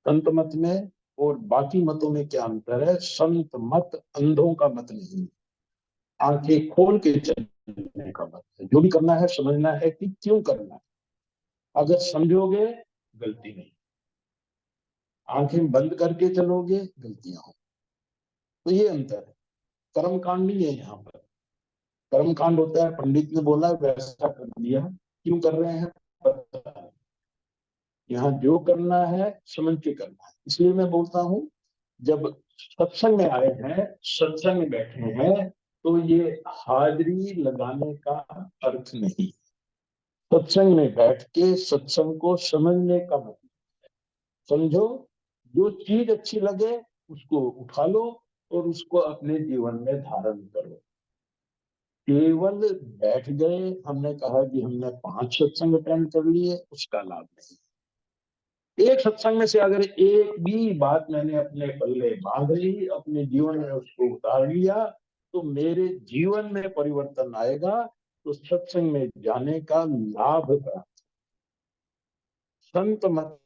संत मत में और बाकी मतों में क्या अंतर है? संत मत अंधों का मत नहीं, आंखें खोल के चलने का मत है। जो भी करना है समझना है कि क्यों करना है। अगर समझोगे गलती नहीं, आंखें बंद करके चलोगे गलतियां हो। तो ये अंतर है। कर्म कांड नहीं है यहाँ पर। कर्म कांड होता है पंडित ने बोला वैसा कर दिया, क्यों कर रहे हैं पता नहीं। यहाँ जो करना है समझ के करना है। इसलिए मैं बोलता हूँ, जब सत्संग में आए हैं, सत्संग में बैठे हैं, तो ये हाजिरी लगाने का अर्थ नहीं। सत्संग में बैठ के सत्संग को समझने का मतलब, समझो, जो चीज अच्छी लगे उसको उठा लो और उसको अपने जीवन में धारण करो। केवल बैठ गए, हमने कहा कि हमने 5 सत्संग अटेंड कर लिए, उसका लाभ नहीं। एक सत्संग में से अगर एक भी बात मैंने अपने पल्ले बांध ली, अपने जीवन में उसको उतार लिया, तो मेरे जीवन में परिवर्तन आएगा। तो सत्संग में जाने का लाभ का, संत मत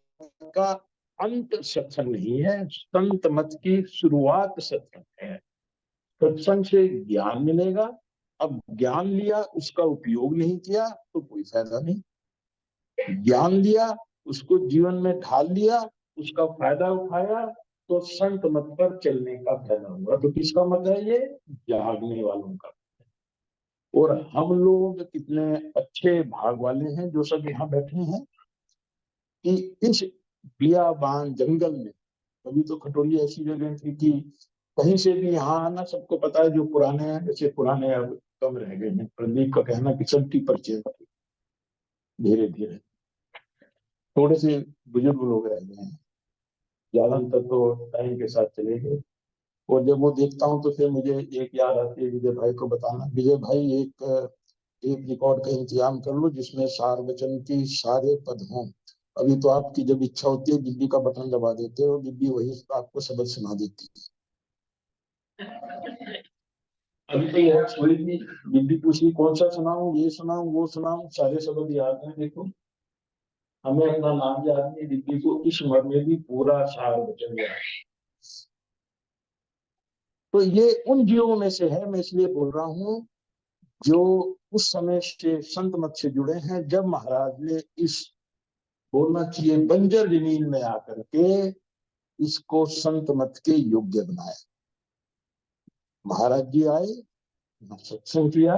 का अंत सत्संग नहीं है, संत मत की शुरुआत सत्संग है। सत्संग से ज्ञान मिलेगा। अब ज्ञान लिया, उसका उपयोग नहीं किया तो कोई फायदा नहीं। ज्ञान लिया, उसको जीवन में ढाल लिया, उसका फायदा उठाया, तो संत मत पर चलने का फायदा हुआ। तो किसका मत है ये? जागने वालों का। और हम लोग कितने अच्छे भाग वाले हैं जो सब यहाँ बैठे हैं कि इस बियाबान जंगल में, कभी तो खटोली ऐसी जगह थी कि कहीं से भी यहाँ आना, सबको पता है जो पुराने हैं, जैसे पुराने अब कम रह गए हैं। प्रदीप का कहना कि सबकी परिचय धीरे धीरे थोड़े से बुजुर्ग लोग रह गए हैं, ज्यादातर तो टाइम के साथ चले गए। और जब वो देखता हूँ तो फिर मुझे एक याद आती है, विजय भाई को बताना, विजय भाई एक एक रिकॉर्ड का इंतजाम कर लो जिसमें सार वचन की सारे पद हों। अभी तो आपकी जब इच्छा होती है बिब्बी का बटन दबा देते हो, बिब्बी वही आपको सबक सुना देती है। अभी तो यह थोड़ी थी, बिब्बी पूछी कौन सा सुनाऊं, ये सुनाऊं वो सुनाऊं, सारे शब्द याद हैं। देखो, हमें अपना नाम याद नहीं, बिब्बी को इस उम्र में भी पूरा सार वचन याद। तो ये उन जीवों में से है, मैं इसलिए बोल रहा हूँ, जो उस समय से संत मत से जुड़े हैं, जब महाराज ने इस, बोलना चाहिए, बंजर जमीन में आकर के इसको संत मत के योग्य बनाया। महाराज जी आए, सत्संग किया,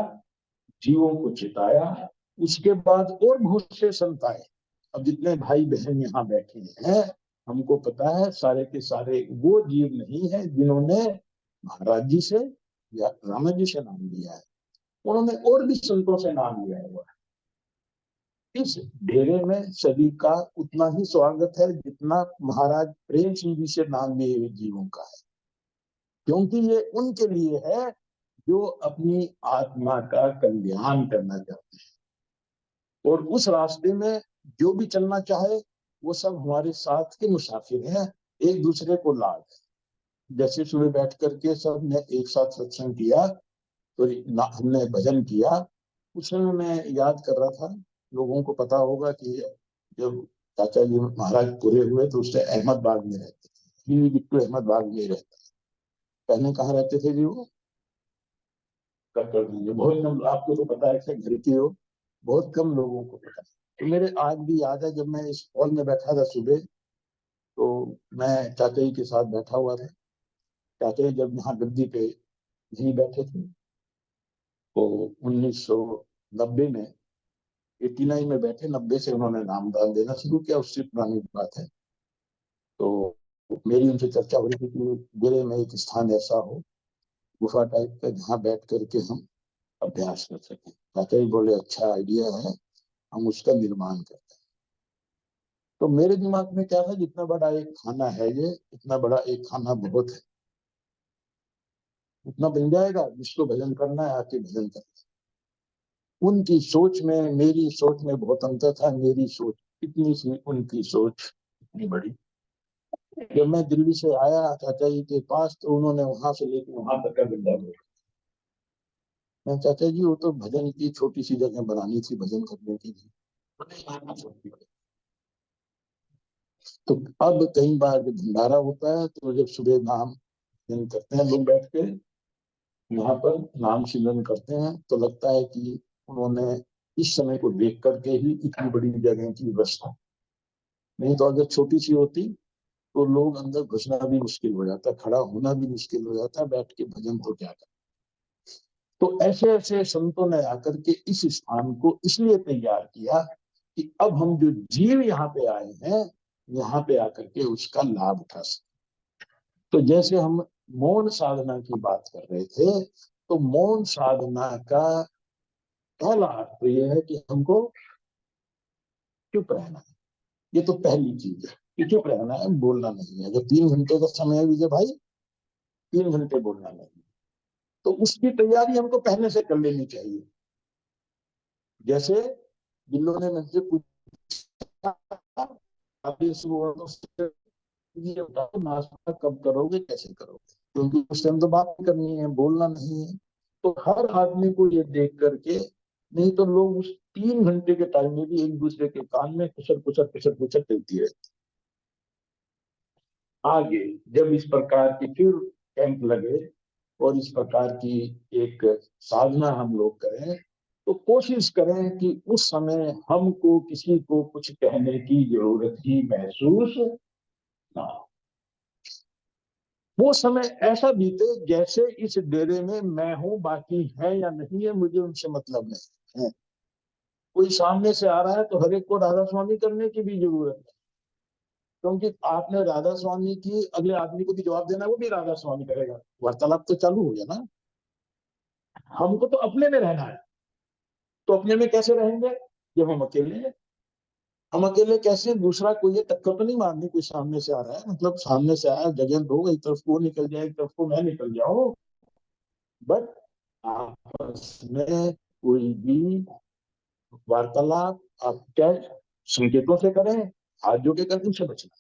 जीवों को चिताया। उसके बाद और बहुत से संत आए। अब जितने भाई बहन यहाँ बैठे हैं, हमको पता है सारे के सारे वो जीव नहीं है जिन्होंने महाराज जी से या रामा जी से नाम लिया है। उन्होंने और भी संतों से नाम लिया हुआ है। इस डेरे में सभी का उतना ही स्वागत है जितना महाराज प्रेम सिंह जी से नाम लिए हुए जीवों का है, क्योंकि ये उनके लिए है जो अपनी आत्मा का कल्याण करना चाहते हैं। और उस रास्ते में जो भी चलना चाहे वो सब हमारे साथ के मुसाफिर हैं, एक दूसरे को लाभ है। जैसे सुबह बैठ करके सब ने एक साथ सत्संग किया, तो हमने भजन किया। उस समय मैं याद कर रहा था, लोगों को पता होगा कि जब चाचा जी महाराज पूरे हुए तो उससे अहमदबाग में रहते थे, बिट्टू अहमदबाग में रहता है। पहले कहाँ रहते थे जी वो? कर दीजिए, बहुत कम, आपको तो पता है घर की हो, बहुत कम लोगों को पता है। तो मेरे आज भी याद है, जब मैं इस हॉल में बैठा था सुबह, तो मैं चाचा जी के साथ बैठा हुआ था। चाचा जी जब यहाँ गद्दी पे नहीं बैठे थे, तो 1990 में, 89 में बैठे, 90 से उन्होंने नामदान देना शुरू किया, उससे पुरानी बात है। तो मेरी उनसे चर्चा हो रही थी कि जिले में एक स्थान ऐसा हो, गुफा टाइप का, जहाँ बैठ करके हम अभ्यास कर सकें। चाचा जी बोले अच्छा आइडिया है, हम उसका निर्माण करते हैं। तो मेरे दिमाग में क्या था, जितना बड़ा एक खाना है ये, इतना बड़ा एक खाना बहुत है, उतना बन जाएगा, जिसको भजन करना है आके भजन करना है। उनकी सोच में मेरी सोच में बहुत अंतर था। मेरी सोच इतनी सी, उनकी सोच इतनी बड़ी। जब मैं दिल्ली से आया चाचा जी के पास, तो उन्होंने वहां से लेकर वहां तक का गड्ढा बोला। मैं चाचा जी वो तो भजन की छोटी सी जगह बनानी थी भजन करने के लिए। तो अब कई बार जब भंडारा होता है तो जब सुबह नाम करते हैं लोग बैठ के, यहाँ पर नाम सिमरन करते हैं, तो लगता है कि उन्होंने इस समय को देख करके ही इतनी बड़ी जगह की व्यवस्था, नहीं तो अगर छोटी सी होती तो लोग अंदर घुसना भी मुश्किल हो जाता, खड़ा होना भी मुश्किल हो जाता, बैठ के भजन तो क्या कर। तो ऐसे ऐसे संतों ने आकर के इस स्थान को इसलिए तैयार किया कि अब हम जो जीव यहाँ पे आए हैं, यहाँ पे आकर के उसका लाभ उठा सके। तो जैसे हम मौन साधना की बात कर रहे थे, तो मौन साधना का पहला अर्थ तो यह है कि हमको चुप रहना है। ये तो पहली चीज है कि चुप रहना है, बोलना नहीं है। जब 3 घंटे का समय है विजय भाई, 3 घंटे बोलना नहीं, तो उसकी तैयारी हमको पहले से कर लेनी चाहिए। जैसे जिन ने मुझसे पूछा अभी सुबह ये बताओ नाश्ता कब करोगे, कैसे करोगे, क्योंकि उस टाइम तो बात करनी है, बोलना नहीं है। तो हर आदमी को ये देख करके, नहीं तो लोग उस 3 घंटे के टाइम में भी एक दूसरे के कान में कुसर कुसर कुसर कुसर चलती रहती। आगे जब इस प्रकार की फिर कैंप लगे और इस प्रकार की एक साधना हम लोग करें, तो कोशिश करें कि उस समय हमको किसी को कुछ कहने की जरूरत ही महसूस ना हो। वो समय ऐसा बीते जैसे इस डेरे में मैं हूं, बाकी है या नहीं है मुझे उनसे मतलब नहीं है। कोई सामने से आ रहा है तो हर एक को राधा स्वामी करने की भी जरूरत है, क्योंकि आपने राधा स्वामी की, अगले आदमी को भी जवाब देना, वो भी राधा स्वामी करेगा, वार्तालाप तो चालू हो गया ना। हमको तो अपने में रहना है। तो अपने में कैसे रहेंगे जब हम अकेले हैं? हम अकेले कैसे? दूसरा कोई ये टक्कर तो नहीं मारनी, कोई सामने से आ रहा है, मतलब सामने से आया जगह दो, एक तरफ वो निकल जाए, एक तरफ को मैं निकल जाऊं, बट आपस में कोई भी वार्तालाप आप क्या संकेतों से करें, हाथ जोड़ के करके उनसे बचना।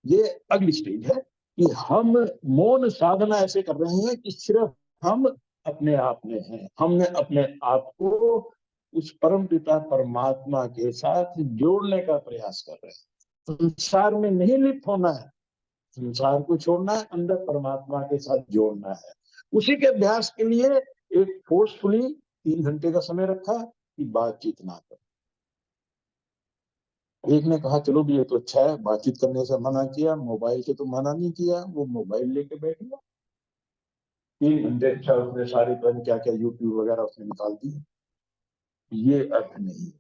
ये अगली स्टेज है कि हम मौन साधना ऐसे कर रहे हैं कि सिर्फ हम अपने आप में हैं, हमने अपने आप को उस परम पिता परमात्मा के साथ जोड़ने का प्रयास कर रहे हैं। संसार में नहीं लिप्त होना है, संसार को छोड़ना है, अंदर परमात्मा के साथ जोड़ना है। उसी के अभ्यास के लिए एक फोर्सफुली 3 घंटे का समय रखा कि बातचीत ना करो। एक ने कहा चलो भी ये तो अच्छा है, बातचीत करने से मना किया, मोबाइल से तो मना नहीं किया, वो मोबाइल लेके बैठ गया। 3 घंटे अच्छा उसने सारे पता क्या क्या यूट्यूब वगैरह उसने निकाल दी। ये अर्थ नहीं।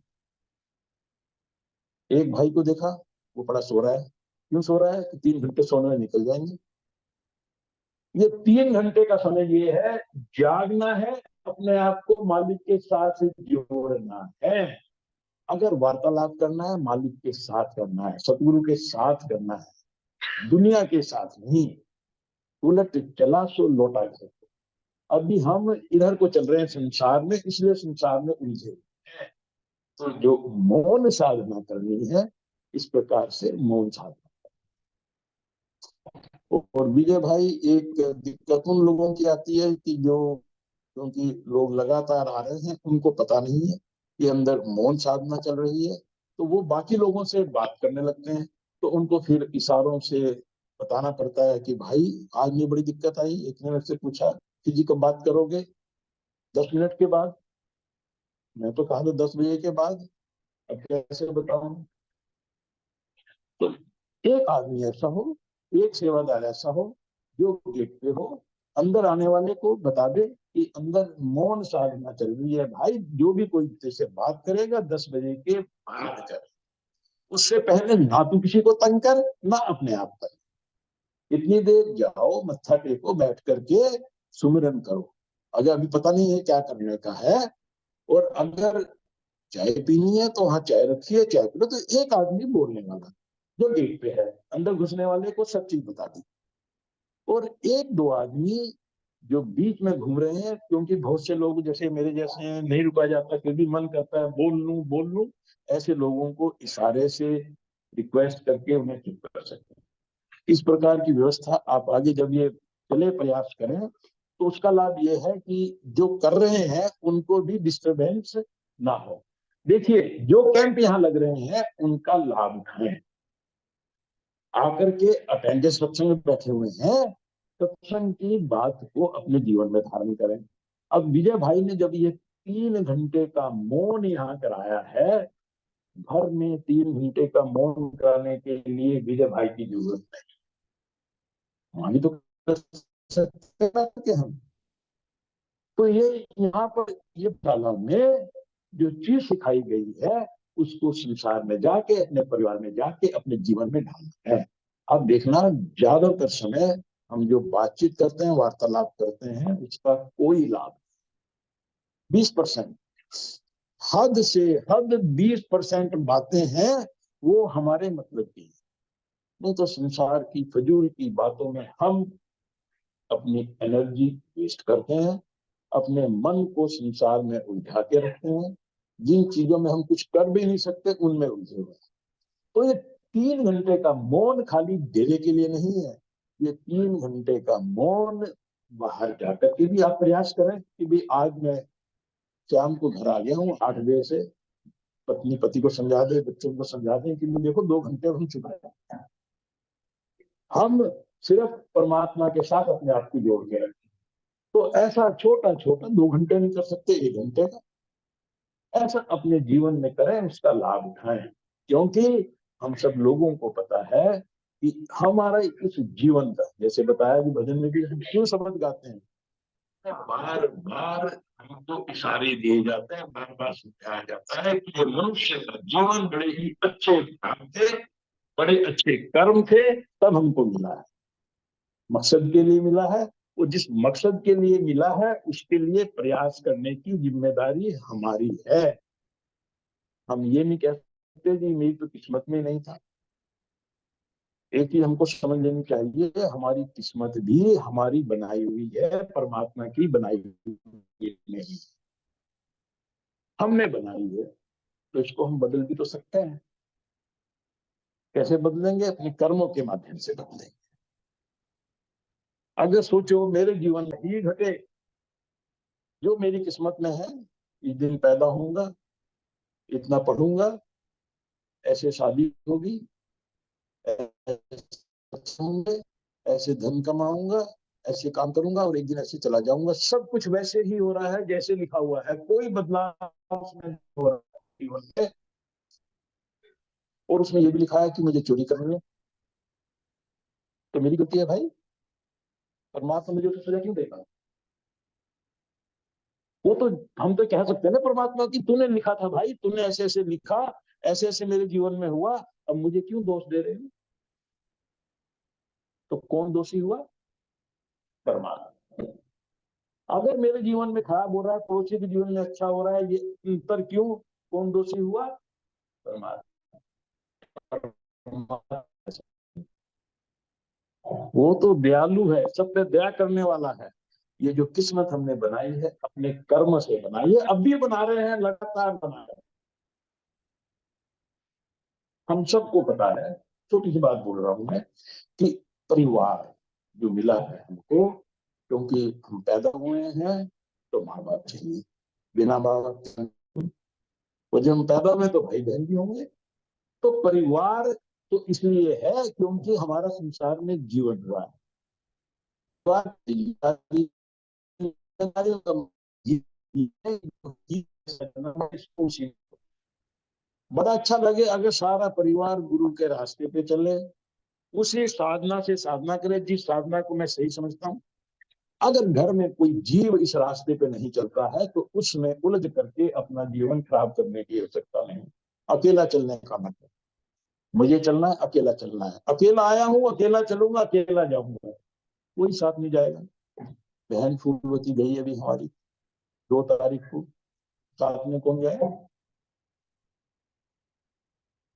एक भाई को देखा वो बड़ा सो रहा है, क्यों सो रहा है कि 3 घंटे सोने में निकल जाएंगे। ये 3 घंटे का समय ये है, जागना है, अपने आप को मालिक के साथ जोड़ना है। अगर वार्तालाप करना है मालिक के साथ करना है, सतगुरु के साथ करना है, दुनिया के साथ नहीं। उलट चला सो लौटा घर। अभी हम इधर को चल रहे हैं संसार में, इसलिए संसार में उलझे। तो जो मौन साधना करनी है, इस प्रकार से मौन साधना। और विजय भाई एक दिक्कत उन लोगों की आती है कि जो, क्योंकि लोग लगातार आ रहे हैं, उनको पता नहीं है कि अंदर मौन साधना चल रही है, तो वो बाकी लोगों से बात करने लगते हैं। तो उनको फिर इशारों से बताना पड़ता है कि भाई आज ये बड़ी दिक्कत आई। एक ने मेरे से पूछा कि जी कब बात करोगे? 10 मिनट के बाद। मैं तो कहा था 10 बजे के बाद, अब कैसे बताऊं? तो एक आदमी ऐसा हो, एक सेवादार ऐसा हो जो गेट पे हो, अंदर आने वाले को बता दे कि अंदर मौन साधना चल रही है भाई, जो भी कोई तेरे बात करेगा 10 बजे के बाद कर, उससे पहले ना तू किसी को तंग कर, ना अपने आप पर। इतनी देर जाओ, मत्था टेको, बैठ करके सुमिरन करो। अगर अभी पता नहीं है क्या करने का है, और अगर चाय पीनी है तो वहां चाय रखिए, चाय पी लो। तो एक आदमी बोलने वाला जो गेट पे है, अंदर घुसने वाले को सब चीज बता दी, और एक दो आदमी जो बीच में घूम रहे हैं, क्योंकि बहुत से लोग जैसे मेरे जैसे हैं, नहीं रुका जाता, फिर भी मन करता है बोल लूं बोल लूं। ऐसे लोगों को इशारे से रिक्वेस्ट करके उन्हें चुप कर सकते हैं। इस प्रकार की व्यवस्था आप आगे जब ये चले प्रयास करें, तो उसका लाभ ये है कि जो कर रहे हैं उनको भी डिस्टरबेंस ना हो। देखिए जो कैंप यहाँ लग रहे हैं उनका लाभ उठाएं। आकर के अटेंडेंस सत्संग में बैठे हुए हैं, सत्संग की बात को अपने जीवन में धारण करें। अब विजय भाई ने जब ये 3 घंटे का मौन यहाँ कराया है, घर में 3 घंटे का मौन कराने के लिए विजय भाई की जरूरत नहीं, अभी तो कर सकते हैं हम। तो ये यहाँ पर ये शाला में जो चीज सिखाई गई है उसको संसार में जाके, अपने परिवार में जाके, अपने जीवन में ढालना है। अब देखना, ज्यादातर समय हम जो बातचीत करते हैं, वार्तालाप करते हैं, उसका कोई लाभ 20%, हद से हद 20% बातें हैं वो हमारे मतलब की। नहीं तो संसार की फजूल की बातों में हम अपनी एनर्जी वेस्ट करते हैं, अपने मन को संसार में उलझा के रखते हैं, जिन चीजों में हम कुछ कर भी नहीं सकते उनमें उलझे हुए। तो ये 3 घंटे का मौन खाली देने के लिए नहीं है, ये 3 घंटे का मौन बाहर जाकर के भी आप प्रयास करें कि भाई आज मैं शाम को घर आ गया हूँ 8 बजे से, पत्नी पति को समझा दे, बच्चों को समझा दे कि देखो 2 घंटे हम चुका है, हम सिर्फ परमात्मा के साथ अपने आप को जोड़ के रखें। तो ऐसा छोटा छोटा 2 घंटे नहीं कर सकते, 1 घंटे का ऐसा अपने जीवन में करें, उसका लाभ उठाएं। क्योंकि हम सब लोगों को पता है कि हमारा इस जीवन का, जैसे बताया कि भजन में भी हम क्यों शब्द गाते हैं, बार बार हमको इशारे दिए जाते हैं, बार बार समझाया जाता है कि ये मनुष्य का जीवन बड़े ही अच्छे काम थे, बड़े अच्छे कर्म थे, तब हमको मिला है, मकसद के लिए मिला है। वो जिस मकसद के लिए मिला है उसके लिए प्रयास करने की जिम्मेदारी हमारी है। हम ये नहीं कह सकते कि मेरी तो किस्मत में नहीं था। एक चीज हमको समझ लेनी चाहिए, हमारी किस्मत भी हमारी बनाई हुई है, परमात्मा की बनाई हुई नहीं, हमने बनाई है। तो इसको हम बदल भी तो सकते हैं। कैसे बदलेंगे? अपने कर्मों के माध्यम से बदलेंगे। अगर सोचो मेरे जीवन में ही घटे, जो मेरी किस्मत में है, इस दिन पैदा होऊंगा, इतना पढ़ूंगा, ऐसे शादी होगी, होंगे, ऐसे धन कमाऊंगा, ऐसे काम करूंगा और एक दिन ऐसे चला जाऊंगा, सब कुछ वैसे ही हो रहा है जैसे लिखा हुआ है, कोई बदलाव उसमें नहीं हो रहा है जीवन में। और उसमें ये भी लिखा है कि मुझे चोरी करनी है, तो मेरी गलती है भाई, परमात्मा मुझे तो सजा क्यों देगा? वो तो हम तो कह सकते हैं ना परमात्मा की, तूने लिखा था भाई, तूने ऐसे ऐसे लिखा, ऐसे ऐसे मेरे जीवन में हुआ, अब मुझे क्यों दोष दे रहे हो? तो कौन दोषी हुआ? परमात्मा। अगर मेरे जीवन में खराब हो रहा है, पड़ोसी के जीवन में अच्छा हो रहा है, ये अंतर क्यों? कौन दोषी हुआ? परमात्मा। वो तो दयालु है, सब पे दया करने वाला है। ये जो किस्मत हमने बनाई है अपने कर्म से बनाई है, अब भी बना रहे हैं, लगातार बना रहे हैं। हम सबको पता है, छोटी सी बात बोल रहा हूं मैं, कि परिवार जो मिला है हमको, क्योंकि हम पैदा हुए हैं तो माँ बाप चाहिए, बिना माँ बाप, वो जब हम पैदा हुए तो भाई बहन भी होंगे। तो परिवार तो इसलिए है क्योंकि हमारा संसार में जीवन हुआ है। बड़ा अच्छा लगे अगर सारा परिवार गुरु के रास्ते पे चले, उसी साधना से साधना करे जिस साधना को मैं सही समझता हूँ। अगर घर में कोई जीव इस रास्ते पे नहीं चलता है तो उसमें उलझ करके अपना जीवन खराब करने की आवश्यकता नहीं। अकेला चलने का मतलब, मुझे चलना है, अकेला चलना है, अकेला आया हूँ, अकेला चलूंगा, अकेला जाऊंगा, कोई साथ नहीं जाएगा। बहन फूलवती गई अभी हमारी 2 तारीख को, साथ में कौन जाएगा?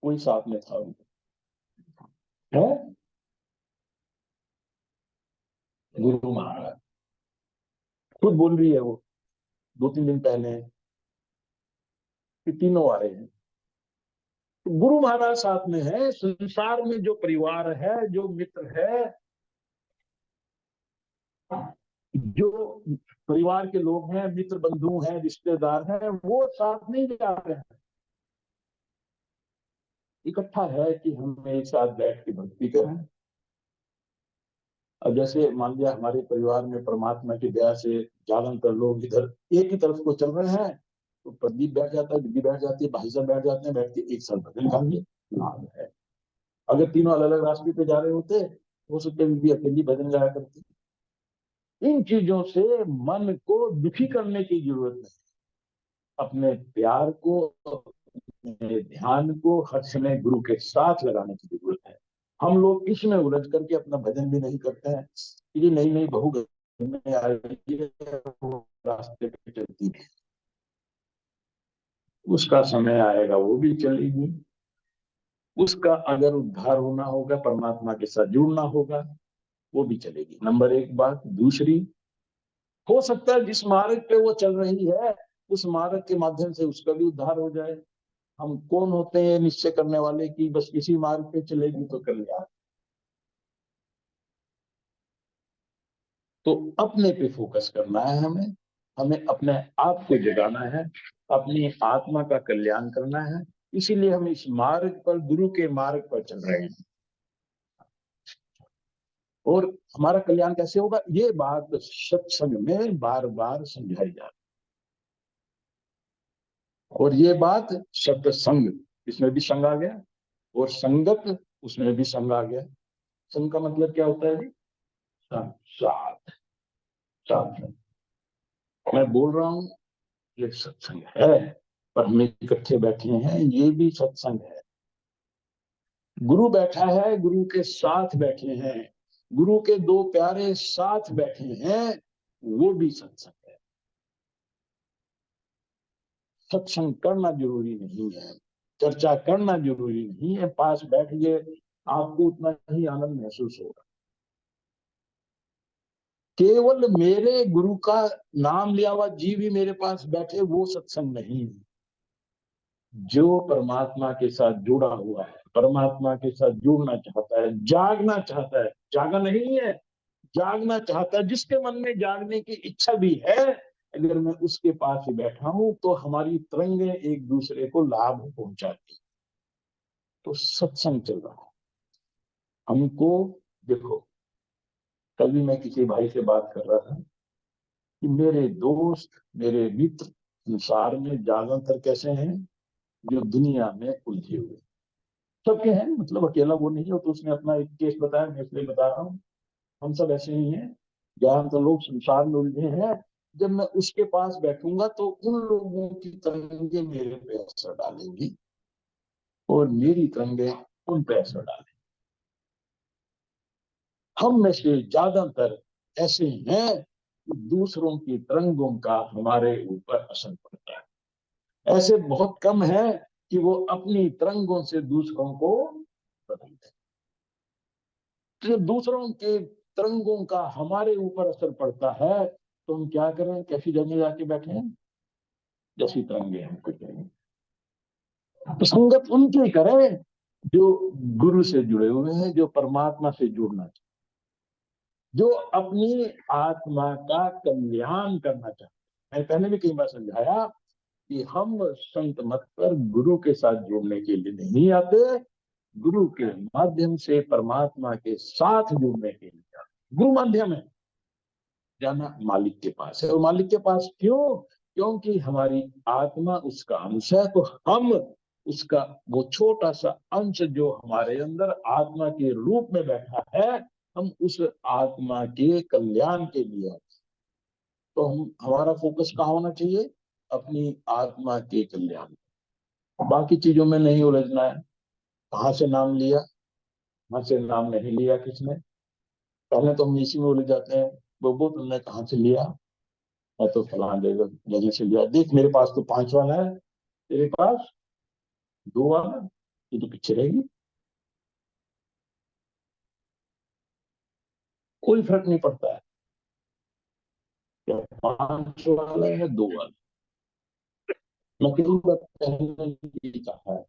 कोई साथ में था है? गुरु महाराज खुद बोल रही है वो 2-3 दिन पहले कि तीनों आ रहे हैं। तो गुरु महाराज साथ में है। संसार में जो परिवार है, जो मित्र है, जो परिवार के लोग हैं, मित्र बंधु हैं, रिश्तेदार हैं, वो साथ नहीं जा रहे हैं। इकट्ठा है कि हम एक साथ बैठ के भक्ति करें। अब जैसे मान लिया हमारे परिवार में परमात्मा की दया से ज्यादातर लोग इधर एक ही तरफ को चल रहे हैं, तो प्रदीप बैठ जाता है, दीदी बैठ जाती है, भाई साहब बैठ जाते हैं, बैठ के एक साथ भजन गाएंगे, लाभ है। अगर तीनों अलग अलग रास्ते पे जा रहे होते, हो सकते बीबी अकेली भजन गाया करती। इन चीजों से मन को दुखी करने की जरूरत नहीं। अपने प्यार को, अपने ध्यान को हर समय गुरु के साथ लगाने की जरूरत है। हम लोग इसमें उलझ करके अपना भजन भी नहीं करते हैं। ये नई नई बहू घर में आ रही है, वो रास्ते पे चलती है, उसका समय आएगा वो भी चलेगी। उसका अगर उद्धार होना होगा, परमात्मा के साथ जुड़ना होगा, वो भी चलेगी। नंबर एक बात। दूसरी, हो सकता है जिस मार्ग पे वो चल रही है उस मार्ग के माध्यम से उसका भी उद्धार हो जाए। हम कौन होते हैं निश्चय करने वाले कि बस इसी मार्ग पे चलेगी तो कल्याण। तो अपने पे फोकस करना है हमें। हमें अपने आप को जगाना है, अपनी आत्मा का कल्याण करना है। इसीलिए हम इस मार्ग पर, गुरु के मार्ग पर चल रहे हैं। और हमारा कल्याण कैसे होगा, ये बात सत्संग में बार बार समझाई जा रही है। और ये बात सत्संग, इसमें भी संग आ गया, और संगत, उसमें भी संग आ गया। संग का मतलब क्या होता है जी? साथ। साथ मैं बोल रहा हूं, ये सत्संग है, पर हम इकट्ठे बैठे हैं, ये भी सत्संग है। गुरु बैठा है, गुरु के साथ बैठे हैं, गुरु के दो प्यारे साथ बैठे हैं, वो भी सत्संग है। सत्संग करना जरूरी नहीं है, चर्चा करना जरूरी नहीं है, पास बैठ गए आपको उतना ही आनंद महसूस होगा। केवल मेरे गुरु का नाम लिया हुआ जीव ही मेरे पास बैठे, वो सत्संग नहीं है। जो परमात्मा के साथ जुड़ा हुआ है, परमात्मा के साथ जुड़ना चाहता है, जागना चाहता है, जागा नहीं है, जागना चाहता है, जिसके मन में जागने की इच्छा भी है, अगर मैं उसके पास ही बैठा हूं तो हमारी तरंगें एक दूसरे को लाभ पहुंचाती। तो सत्संग चल रहा है हमको। देखो, कभी मैं किसी भाई से बात कर रहा था कि मेरे दोस्त, मेरे मित्र संसार में ज्यादातर कैसे हैं, जो दुनिया में उलझे हुए। सबके हैं, मतलब अकेला वो नहीं हो। तो उसने अपना एक केस बताया, मैं इसलिए बता रहा हूँ। हम सब ऐसे ही हैं, ज्यादातर लोग संसार में उलझे हैं। जब मैं उसके पास बैठूंगा तो उन लोगों की तरंगे मेरे पे असर डालेंगी, और मेरी तरंगे उन पे असर डालेंगी। हम में से ज्यादातर ऐसे हैं कि दूसरों की तरंगों का हमारे ऊपर असर पड़ता है। ऐसे बहुत कम है कि वो अपनी तरंगों से दूसरों को बदलते। तो दूसरों के तरंगों का हमारे ऊपर असर पड़ता है, तो हम क्या करें, कैसी जगह जाके बैठे हैं, जैसी तरंगे हमको चाहिए। तो संगत उनकी करें जो गुरु से जुड़े हुए हैं, जो परमात्मा से जुड़ना चाहते, जो अपनी आत्मा का कल्याण करना चाहते हैं। मैं पहले भी कई बार समझाया कि हम संत मत पर गुरु के साथ जुड़ने के लिए नहीं आते, गुरु के माध्यम से परमात्मा के साथ जुड़ने के लिए आते। गुरु माध्यम है, जाना मालिक के पास है। और मालिक के पास क्यों? क्योंकि हमारी आत्मा उसका अंश है। तो हम उसका वो छोटा सा अंश जो हमारे अंदर आत्मा के रूप में बैठा है, हम उस आत्मा के कल्याण के लिए। तो हम, हमारा फोकस कहाँ होना चाहिए? अपनी आत्मा के कल्याण। बाकी चीजों में नहीं उलझना है। कहाँ से नाम लिया, कहाँ से नाम नहीं लिया किसने, पहले तो हम इसी में उलझ जाते हैं। वो तुमने कहाँ से लिया? मैं तो फलां जगह से लिया। देख, मेरे पास तो 5 वाला है, तेरे पास 2 वाला, ये तो पीछे रहेगी। कोई फर्क नहीं पड़ता है क्या 5 वाला है 2 वाला। मैं कई बार पहले ये कहा है,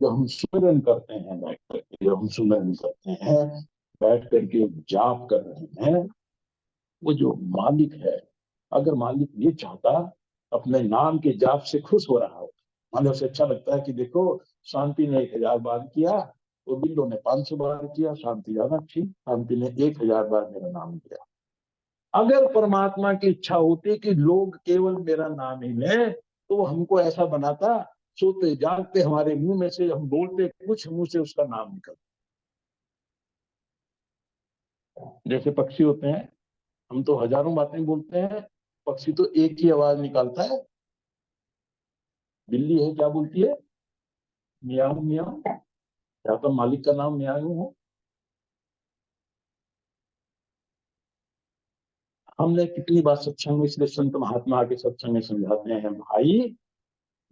जब हम सुमिरन करते हैं बैठ करके, जब हम सुमिरन करते हैं बैठ करके जाप कर रहे हैं, वो जो मालिक है, अगर मालिक ये चाहता अपने नाम के जाप से खुश हो रहा हो, मानव से अच्छा लगता है कि देखो शांति ने 1000 बार किया और बिल्लो ने 500 बार किया, शांति ज्यादा अच्छी, शांति ने 1000 बार मेरा नाम लिया। अगर परमात्मा की इच्छा होती कि लोग केवल मेरा नाम ही लें तो वो हमको ऐसा बनाता, सोते जागते हमारे मुंह में से हम बोलते कुछ, मुंह से उसका नाम निकलता। जैसे पक्षी होते हैं, हम तो हजारों बातें बोलते हैं, पक्षी तो एक ही आवाज निकालता है। बिल्ली है, क्या बोलती है? मियाऊ मियाऊ। क्या तो मालिक का नाम मियाऊ हो। हमने कितनी बार सत्संग में, इसलिए संत महात्मा के सत्संग में समझाते हैं, भाई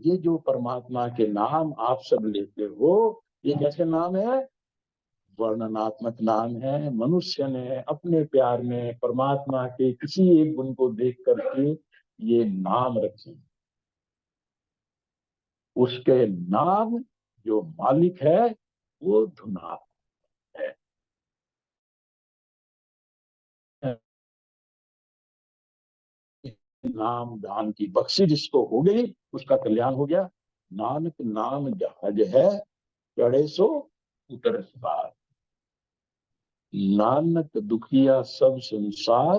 ये जो परमात्मा के नाम आप सब लेते हो, ये कैसे नाम है? वर्णनात्मक नाम है। मनुष्य ने अपने प्यार में परमात्मा के किसी एक गुण को देख करके ये नाम रखे। उसके नाम जो मालिक है वो धुना है। नाम दान की बख्शी जिसको हो गई उसका कल्याण हो गया। नानक नाम जहाज है, चढ़े सो उतर पार। नानक दुखिया सब संसार,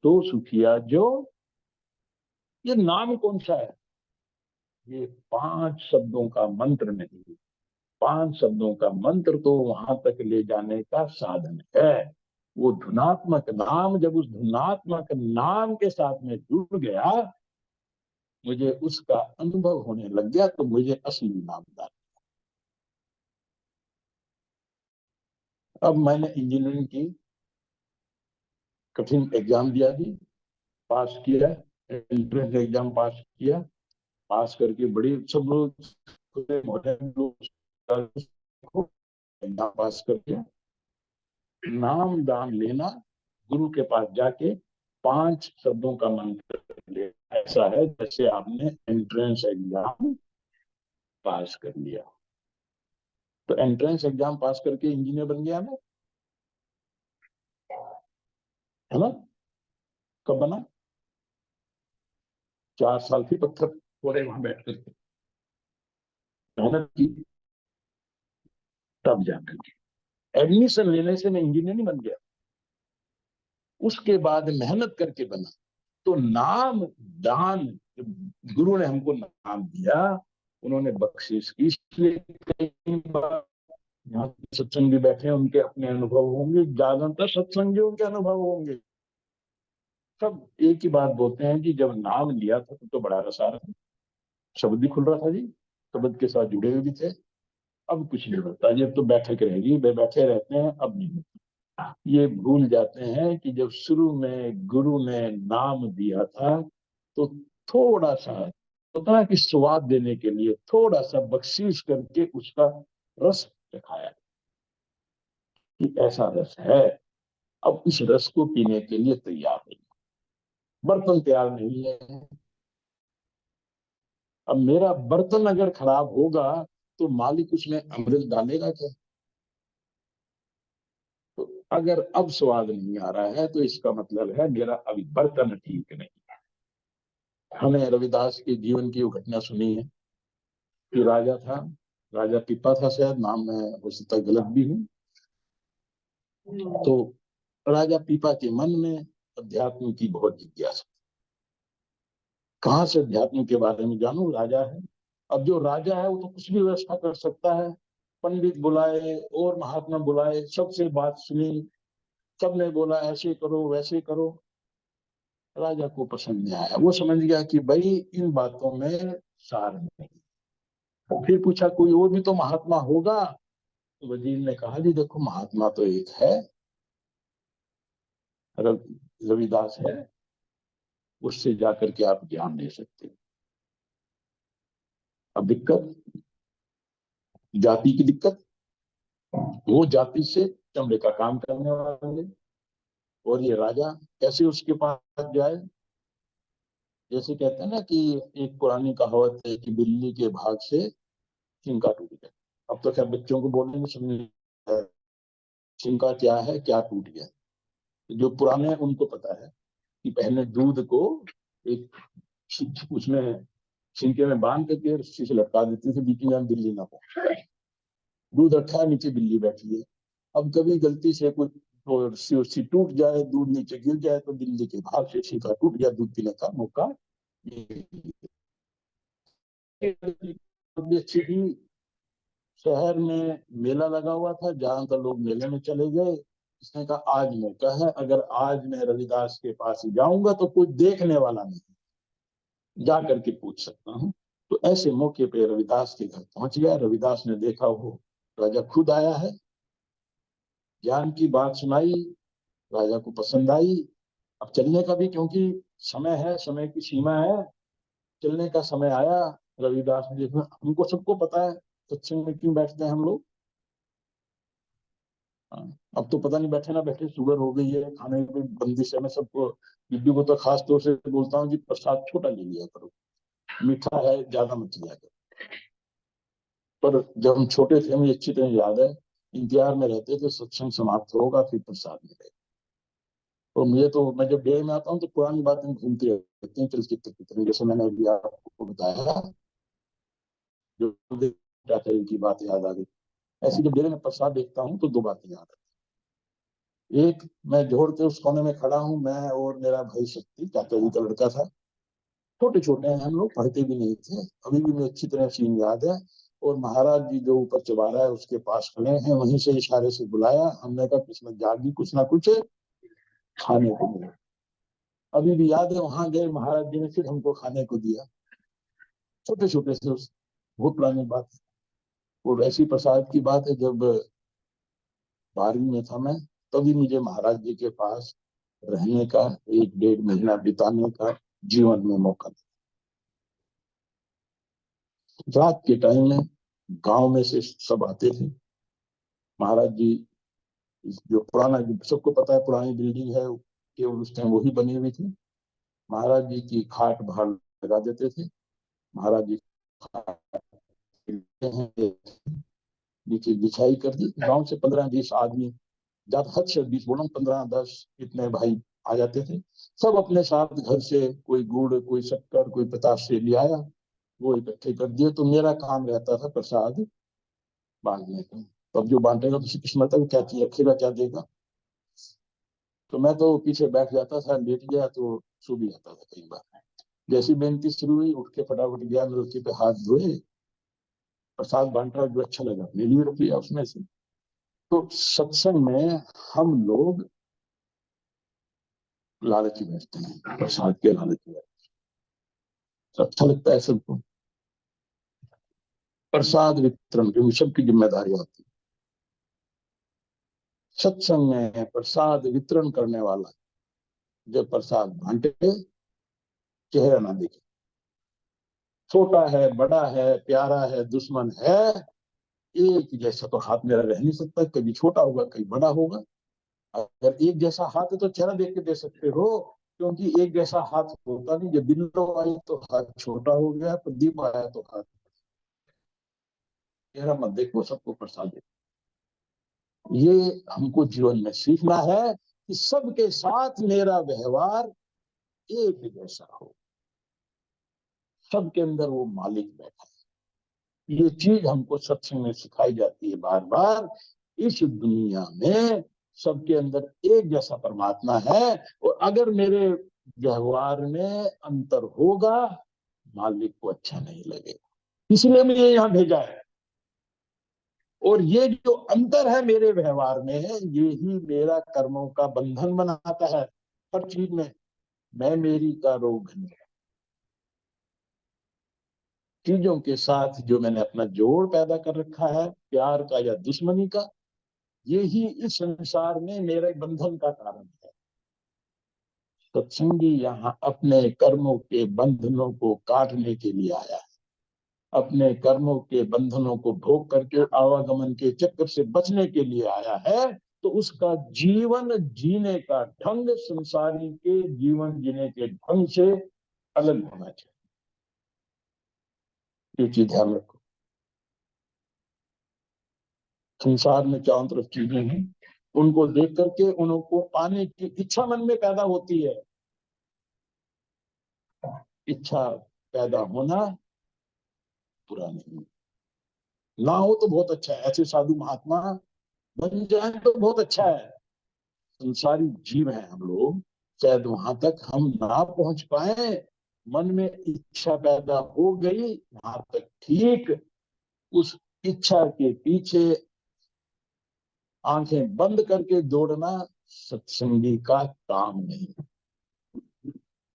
तो सुखिया जो। ये नाम कौन सा है? ये 5 शब्दों का मंत्र नहीं। 5 शब्दों का मंत्र तो वहां तक ले जाने का साधन है। वो धुनात्मक नाम जब उस धुनात्मक नाम के साथ में जुड़ गया, मुझे उसका अनुभव होने लग गया, तो मुझे असली नामदार। अब मैंने इंजीनियरिंग की कठिन एग्जाम दिया जी, पास किया, एंट्रेंस एग्जाम पास किया। पास करके बड़ी सब लोग एग्जाम पास करके नाम दान लेना, गुरु के पास जाके 5 शब्दों का मंत्र ले, ऐसा है जैसे आपने एंट्रेंस एग्जाम पास कर लिया। तो एंट्रेंस एग्जाम पास करके इंजीनियर बन गया मैं, है ना? कब बना? 4 साल की पत्थर फोड़े वहां बैठ करके मेहनत की, तब जाकर के एडमिशन लेने से मैं इंजीनियर नहीं बन गया, उसके बाद मेहनत करके बना। तो नाम दान, गुरु ने हमको नाम दिया, उन्होंने बख्शिश की। इसलिए कई बार यहाँ सत्संग भी बैठे हैं, उनके अपने अनुभव होंगे, ज्यादातर सत्संगियों के अनुभव होंगे। सब एक ही बात बोलते हैं कि जब नाम लिया था तो बड़ा रसा रहा था, शब्द भी खुल रहा था जी, शब्द के साथ जुड़े हुए भी थे। अब कुछ नहीं होता, ये तो बैठक रहेगी, वे बैठे रहते हैं, अब नहीं होता। ये भूल जाते हैं कि जब शुरू में गुरु ने नाम दिया था तो थोड़ा सा होता है कि स्वाद देने के लिए थोड़ा सा बख्शीश करके उसका रस दिखाया कि ऐसा रस है। अब इस रस को पीने के लिए तैयार नहीं, बर्तन तैयार नहीं है। अब मेरा बर्तन अगर खराब होगा तो मालिक उसमें अमृत डालेगा क्या? तो अगर अब स्वाद नहीं आ रहा है तो इसका मतलब है मेरा अभी बर्तन ठीक नहीं। हमने रविदास के जीवन की वो घटना सुनी है कि राजा था, राजा पीपा था, शायद नाम में हो सकता है गलत भी हूँ। तो राजा पीपा के मन में अध्यात्म की बहुत जिज्ञासा। कहाँ से अध्यात्म के बारे में जानू? राजा है। अब जो राजा है वो तो कुछ भी व्यवस्था कर सकता है। पंडित बुलाए और महात्मा बुलाए, सबसे बात सुनी, सबने बोला ऐसे करो वैसे करो। राजा को पसंद नहीं आया, वो समझ गया कि भाई इन बातों में सार नहीं। फिर पूछा कोई और भी तो महात्मा होगा? तो वजीर ने कहा जी देखो महात्मा तो एक है, रविदास है, उससे जाकर के आप ज्ञान ले सकते हैं। अब दिक्कत, जाति की दिक्कत, वो जाति से चमड़े का काम करने वाले, और ये राजा कैसे उसके पास जाए? जैसे कहते हैं ना कि एक पुरानी कहावत है कि बिल्ली के भाग से चिंका टूट गया। अब तो खैर बच्चों को बोलने में समझ नहीं आता, चिंका क्या है, क्या टूट गया। जो पुराने हैं उनको पता है कि पहले दूध को एक उसमें छिलके में बांध करके रस्सी से लटका देते थे बीच में, बिल्ली ना पहुंचे। दूध रखा है, नीचे बिल्ली बैठी है। अब कभी गलती से कुछ तो रस्सी उस्सी टूट जाए, दूध नीचे गिर जाए, तो बिल्ली के भाग से सीधा टूट गया दूध पीने का मौका। अच्छी थी। शहर में मेला लगा हुआ था, ज्यादातर लोग मेले में चले गए। इसने कहा आज मौका है, अगर आज मैं रविदास के पास जाऊंगा तो कोई देखने वाला नहीं, जा करके पूछ सकता हूँ। तो ऐसे मौके पे रविदास के घर पहुंच गया। रविदास ने देखा वो राजा खुद आया है, ज्ञान की बात सुनाई, राजा को पसंद आई। अब चलने का भी क्योंकि समय है, समय की सीमा है, चलने का समय आया। रविदास ने देखा, हमको सबको पता है सत्संग में क्यों बैठते हैं हम लोग। अब तो पता नहीं बैठे ना बैठे, शुगर हो गई है, खाने में बंदिश है। मैं सबको, दीदी को तो खास तौर से बोलता हूँ कि प्रसाद छोटा ले लिया करो, मीठा है ज्यादा मत लिया करो। पर जब हम छोटे थे, हमें अच्छी तरह याद है, इंतजार में रहते थे सत्संग समाप्त होगा फिर प्रसाद मिलेगा। तो मुझे तो, मैं जब डेरे में आता हूँ तो पुरानी बातें घूमती रहती हैं चलचित्र की तरह। जैसे मैंने अभी आपको बताया, जो चाचा जी की बात याद आ गई। ऐसी जब डेरे में प्रसाद देखता हूँ तो दो बातें याद आती। एक, मैं जोड़ के उस कोने में खड़ा हूँ, मैं और मेरा भाई शक्ति, चाचा जी का लड़का था। छोटे छोटे हैं हम लोग, पढ़ते भी नहीं थे। अभी भी मुझे अच्छी तरह सीन याद है। और महाराज जी जो ऊपर चबारा है उसके पास खड़े हैं, वहीं से इशारे से बुलाया। हमने कहा किस्मत जागी, कुछ ना कुछ खाने को मिला। अभी भी याद है, वहां गए, महाराज जी ने फिर हमको खाने को दिया। छोटे छोटे से बहुत पुरानी बात है। और ऐसी प्रसाद की बात है, जब 12वीं में था मैं, तभी मुझे महाराज जी के पास रहने का, 1 डेढ़ महीना बिताने का जीवन में मौका मिला। रात के टाइम में गांव में से सब आते थे। महाराज जी, जो पुराना, सबको पता है पुरानी बिल्डिंग है, केवल उस टाइम वही बनी हुई थी। महाराज जी की खाट बाहर लगा देते थे। महाराज जी नीचे बिछाई कर दी। गांव से 15-20 आदमी, ज्यादा हद से 20 बोला, 15-10 इतने भाई आ जाते थे। सब अपने साथ घर से कोई गुड़, कोई शक्कर, कोई पतासे ले आया, वो इकट्ठे कर दिए। तो मेरा काम रहता था प्रसाद बांटने का। तब जो बांटेगा तो उसकी किस्मत है, वो क्या चीज रखेगा, क्या देगा। तो मैं तो पीछे बैठ जाता था, लेट गया तो सो भी जाता था कई बार। जैसी बेनती शुरू हुई, उठ के फटाफट गया, नलके पे हाथ धोए, प्रसाद बांट रहा, जो अच्छा लगा ले लिए, रुपया उसमें से। तो सत्संग में हम लोग लालची बैठते हैं, प्रसाद के लालची बैठते हैं। अच्छा लगता है सबको। प्रसाद वितरण की सबकी जिम्मेदारी होती है। सत्संग में प्रसाद वितरण करने वाला जब प्रसाद बांटे, चेहरा ना दिखे। छोटा है, बड़ा है, प्यारा है, दुश्मन है, एक जैसा तो हाथ मेरा रह नहीं सकता। कभी छोटा होगा, कभी बड़ा होगा। अगर एक जैसा हाथ है तो चेहरा देख के दे सकते हो, क्योंकि एक जैसा हाथ होता नहीं। जब बिल्लो आई तो हाथ छोटा हो गया, प्रदीप आया तो हाथ। चेहरा मत देखो, सबको प्रसाद दे। ये हमको जीवन में सीखना है कि सबके साथ मेरा व्यवहार एक जैसा हो। सबके अंदर वो मालिक बैठा है। ये चीज हमको सत्संग में सिखाई जाती है बार बार। इस दुनिया में सबके अंदर एक जैसा परमात्मा है, और अगर मेरे व्यवहार में अंतर होगा, मालिक को अच्छा नहीं लगेगा। इसलिए मुझे यहाँ भेजा है। और ये जो अंतर है मेरे व्यवहार में, ये ही मेरा कर्मों का बंधन बनाता है। हर चीज में मैं मेरी का रोग है। चीजों के साथ जो मैंने अपना जोड़ पैदा कर रखा है, प्यार का या दुश्मनी का, ये ही इस संसार में मेरे बंधन का कारण है। सत्संगी यहाँ अपने कर्मों के बंधनों को काटने के लिए आया है। अपने कर्मों के बंधनों को भोग करके आवागमन के चक्कर से बचने के लिए आया है। तो उसका जीवन जीने का ढंग संसारी के जीवन जीने के ढंग से अलग होना चाहिए। ये चीज ध्यान रखो। संसार में चारों तरफ चीजें हैं, उनको देख करके उनको पाने की इच्छा मन में पैदा होती है। इच्छा पैदा होना बुरा नहीं। ना हो तो बहुत अच्छा है, ऐसे साधु महात्मा बन जाए तो बहुत अच्छा है। संसारी जीव हैं हम लोग, शायद वहां तक हम ना पहुंच पाए, मन में इच्छा पैदा हो गई वहां तक ठीक। उस इच्छा के पीछे आंखें बंद करके दौड़ना सत्संगी का काम नहीं।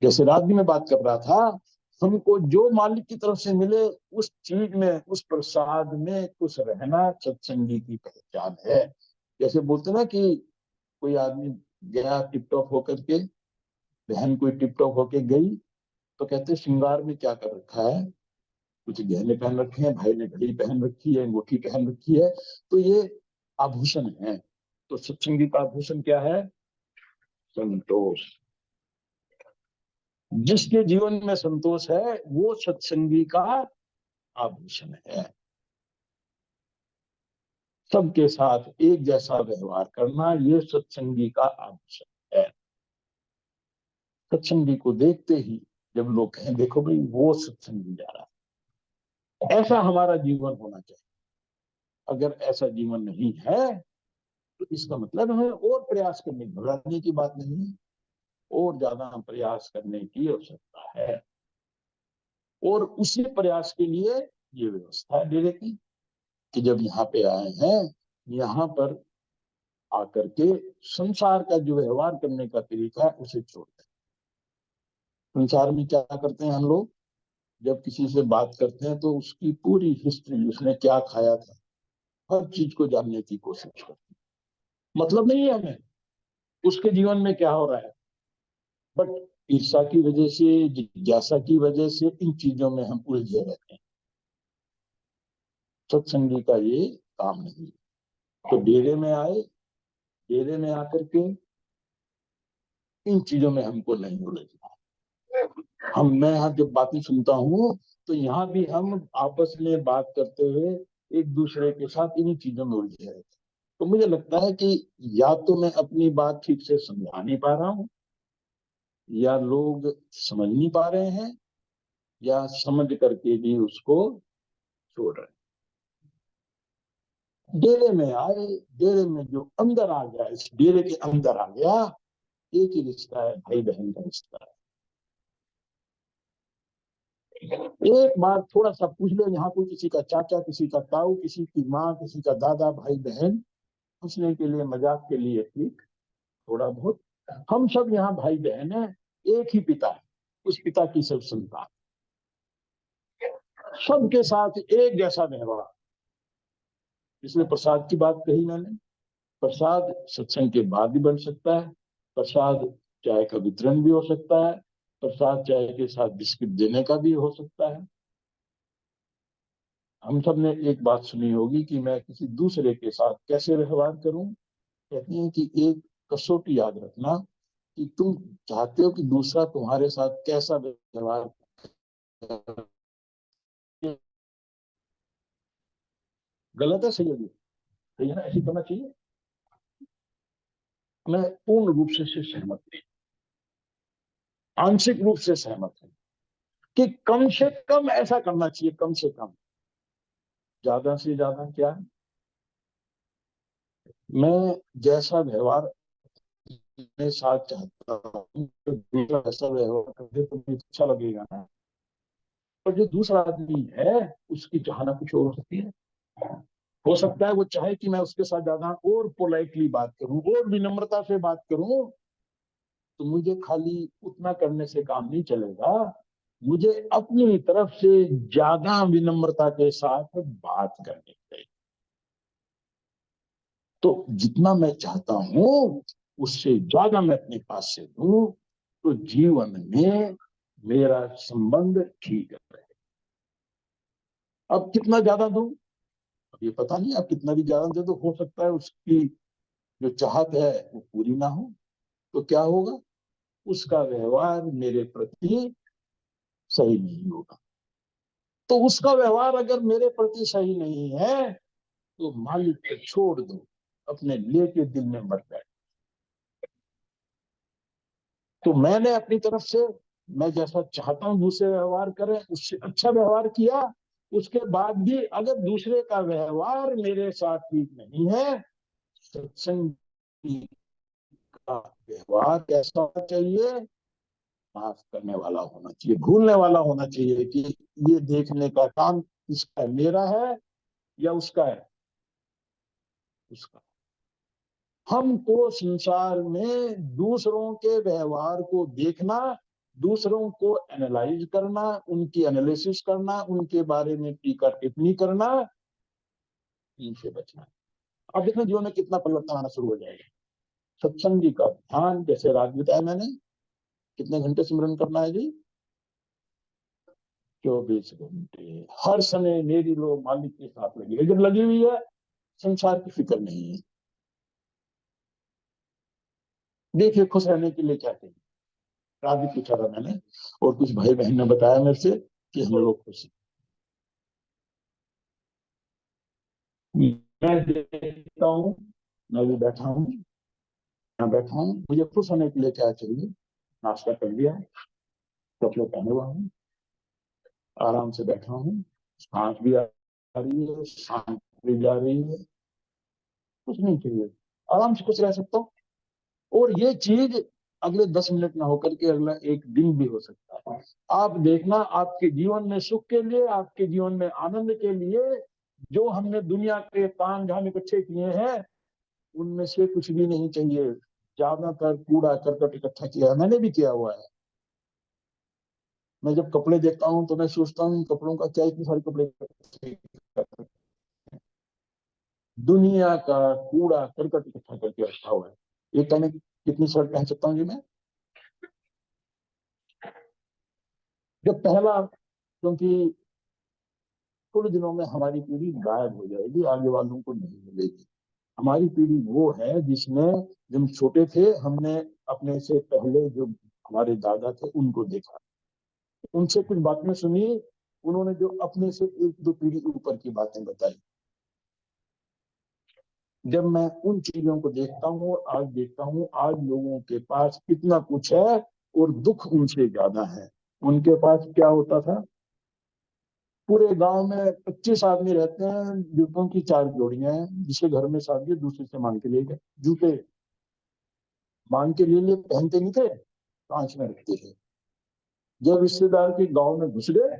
जैसे रात में बात कर रहा था, हमको जो मालिक की तरफ से मिले उस चीज में, उस प्रसाद में खुश रहना सत्संगी की पहचान है। जैसे बोलते ना कि कोई आदमी गया टिप टॉप होकर के, बहन कोई टिप टॉप होके गई, तो कहते श्रृंगार में क्या कर रखा है, कुछ गहने पहन रखे हैं, भाई ने घड़ी पहन रखी है, अंगूठी पहन रखी है, तो ये आभूषण है। तो सत्संगी का आभूषण क्या है? संतोष। जिसके जीवन में संतोष है वो सत्संगी का आभूषण है। सबके साथ एक जैसा व्यवहार करना ये सत्संगी का आभूषण है। सत्संगी को देखते ही जब लोग कहें देखो भाई वो सत्संगी जा रहा है, ऐसा हमारा जीवन होना चाहिए। अगर ऐसा जीवन नहीं है तो इसका मतलब हमें और प्रयास करने, घबराने की बात नहीं है, और ज्यादा प्रयास करने की आवश्यकता है। और उसी प्रयास के लिए ये व्यवस्था है डेरे की, कि जब यहाँ पे आए हैं, यहाँ पर आकर के संसार का जो व्यवहार करने का तरीका है उसे छोड़ दें। संसार में क्या करते हैं हम लोग, जब किसी से बात करते हैं तो उसकी पूरी हिस्ट्री, उसने क्या खाया था, हर चीज को जानने की कोशिश करते हैं। मतलब नहीं है हमें उसके जीवन में क्या हो रहा है, बट ईर्षा की वजह से, जिज्ञासा की वजह से इन चीजों में हम उलझे रहते हैं। सत्संगी का ये काम नहीं। तो डेरे में आए, डेरे में आकर के इन चीजों में हमको नहीं उलझना। मैं यहाँ जब बातें सुनता हूँ तो यहाँ भी हम आपस में बात करते हुए एक दूसरे के साथ इन्हीं चीजों में उलझे रहते हैं। तो मुझे लगता है कि या तो मैं अपनी बात ठीक से समझा नहीं पा रहा हूँ, या लोग समझ नहीं पा रहे हैं, या समझ करके भी उसको छोड़ रहे हैं। डेरे में आए, डेरे में जो अंदर आ गया, इस डेरे के अंदर आ गया, एक ही रिश्ता है, भाई बहन का रिश्ता है। एक बार थोड़ा सा पूछ लो, यहाँ कोई किसी का चाचा, किसी का ताऊ, किसी की माँ, किसी का दादा, भाई बहन, हंसने के लिए, मजाक के लिए ठीक, थोड़ा बहुत। हम सब यहाँ भाई बहन हैं, एक ही पिता है, उस पिता की सब संतान, सबके साथ एक जैसा व्यवहार। इसमें प्रसाद की बात कही मैंने, प्रसाद सत्संग के बाद भी बन सकता है। प्रसाद चाय का वितरण भी हो सकता है, प्रसाद चाय के साथ बिस्किट देने का भी हो सकता है। हम सब ने एक बात सुनी होगी कि मैं किसी दूसरे के साथ कैसे व्यवहार करूं। कहते हैं कि एक कसौटी याद रखना, कि तुम चाहते हो कि दूसरा तुम्हारे साथ कैसा व्यवहार करे। गलत है, सही है? सही है ना, ऐसी करना चाहिए। मैं पूर्ण रूप से सहमत नहीं, आंशिक रूप से सहमत हूं कि कम से कम ऐसा करना चाहिए। कम से कम, ज्यादा से ज्यादा क्या है, मैं जैसा व्यवहार अपने साथ चाहता हूँ, तो दूसरा ऐसा व्यवहार करे तो मुझे अच्छा लगेगा ना। और जो दूसरा आदमी है उसकी चाहना कुछ और हो सकती है। हो सकता है वो चाहे कि मैं उसके साथ ज्यादा और पोलाइटली बात करूं, और विनम्रता से बात करूं। तो मुझे खाली उतना करने से काम नहीं चलेगा, मुझे अपनी तरफ से ज्यादा विनम्रता के साथ बात करनी चाहिए। तो जितना मैं चाहता हूं उससे ज्यादा मैं अपने पास से दूं, तो जीवन में मेरा संबंध ठीक है। अब कितना ज्यादा दूं, अब ये पता नहीं। अब कितना भी ज्यादा दे तो हो सकता है उसकी जो चाहत है वो पूरी ना हो। तो क्या होगा, उसका व्यवहार मेरे प्रति सही नहीं होगा। तो उसका व्यवहार अगर मेरे प्रति सही नहीं है तो मालिक को छोड़ दो, अपने लेके दिल में मर जाए। तो मैंने अपनी तरफ से, मैं जैसा चाहता हूं दूसरे व्यवहार करें, उससे अच्छा व्यवहार किया, उसके बाद भी अगर दूसरे का व्यवहार मेरे साथ ठीक नहीं है, सत्संग का व्यवहार कैसा होना चाहिए? माफ करने वाला होना चाहिए, भूलने वाला होना चाहिए कि ये देखने का काम इसका है, मेरा है या उसका है, उसका। हमको संसार में दूसरों के व्यवहार को देखना, दूसरों को एनालाइज करना, उनकी एनालिसिस करना, उनके बारे में टीका टिप्पणी करना, इनसे बचना। अब देखना जीवन में कितना परिवर्तन आना शुरू हो जाएगा। सत्संगी का ध्यान, जैसे रात बताया मैंने, कितने घंटे सिमरन करना है जी? 24 घंटे। हर समय मेरी लोग मालिक के साथ लगी है, जब लगी हुई है संसार की फिक्र नहीं है। देखिए खुश रहने के लिए क्या चाहिए? रात भी पूछा था मैंने, और कुछ भाई बहन ने बताया मेरे से कि हम लोग खुश हैं। मैं देखता हूँ, मैं भी बैठा हूँ, मैं बैठा हूँ, मुझे खुश होने के लिए क्या चाहिए? नाश्ता कर लिया, कपड़े पहने हुआ हूँ, आराम से बैठा हूँ, सांस भी आ रही है, सांस भी जा रही है, कुछ नहीं चाहिए, आराम से खुश रह सकता हूँ। और ये चीज अगले 10 मिनट ना होकर के अगला एक दिन भी हो सकता है। आप देखना, आपके जीवन में सुख के लिए, आपके जीवन में आनंद के लिए जो हमने दुनिया के ताम झाम इकट्ठे किए हैं, उनमें से कुछ भी नहीं चाहिए। ज्यादातर कूड़ा करकट इकट्ठा किया है, मैंने भी किया हुआ है। मैं जब कपड़े देखता हूँ तो मैं सोचता हूँ इन कपड़ों का क्या, इतने सारे कपड़े इकट्ठे कर रखे हैं। दुनिया का कूड़ा करकट इकट्ठा करके रखा हुआ है। एक कहने कितनी शर्ट पहन सकता हूँ जी मैं? जब पहला, क्योंकि थोड़े दिनों में हमारी पीढ़ी गायब हो जाएगी, आगे वालों को नहीं मिलेगी। हमारी पीढ़ी वो है जिसने, जब हम छोटे थे हमने अपने से पहले जो हमारे दादा थे उनको देखा, उनसे कुछ बातें सुनी, उन्होंने जो अपने से एक दो पीढ़ी ऊपर की बातें बताई। जब मैं उन चीजों को देखता हूँ और आज देखता हूँ, आज लोगों के पास कितना कुछ है और दुख उनसे ज्यादा है। उनके पास क्या होता था? पूरे गांव में 25 आदमी रहते हैं, जूतों की 4 जोड़ियां हैं, जिसके घर में शादी है दूसरे से मांग के ले गए जूते, मांग के लिए पहनते नहीं थे, कांच में रखते थे। जब रिश्तेदार के गांव में घुस गए,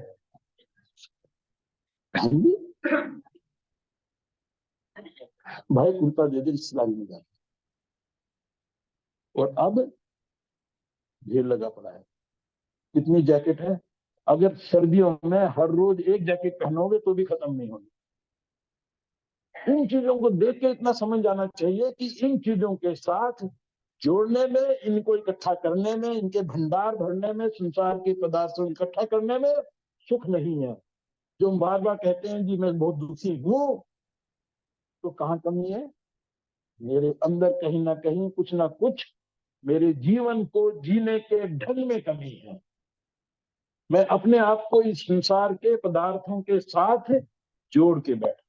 पहन ली, भाई कुर्ता दे दे, रिश्तेदारी में जाए। और अब ढेर लगा पड़ा है। कितनी जैकेट है, अगर सर्दियों में हर रोज एक जैकेट पहनोगे तो भी खत्म नहीं होगी। इन चीजों को देख के इतना समझ जाना चाहिए कि इन चीजों के साथ जोड़ने में, इनको इकट्ठा करने में, इनके भंडार भरने में, संसार के पदार्थों इकट्ठा करने में सुख नहीं है। जो हम बार बार कहते हैं जी मैं बहुत दुखी हूं, तो कहाँ कमी है? मेरे अंदर कहीं ना कहीं कुछ ना कुछ मेरे जीवन को जीने के ढंग में कमी है। मैं अपने आप को इस संसार के पदार्थों के साथ जोड़ के बैठ,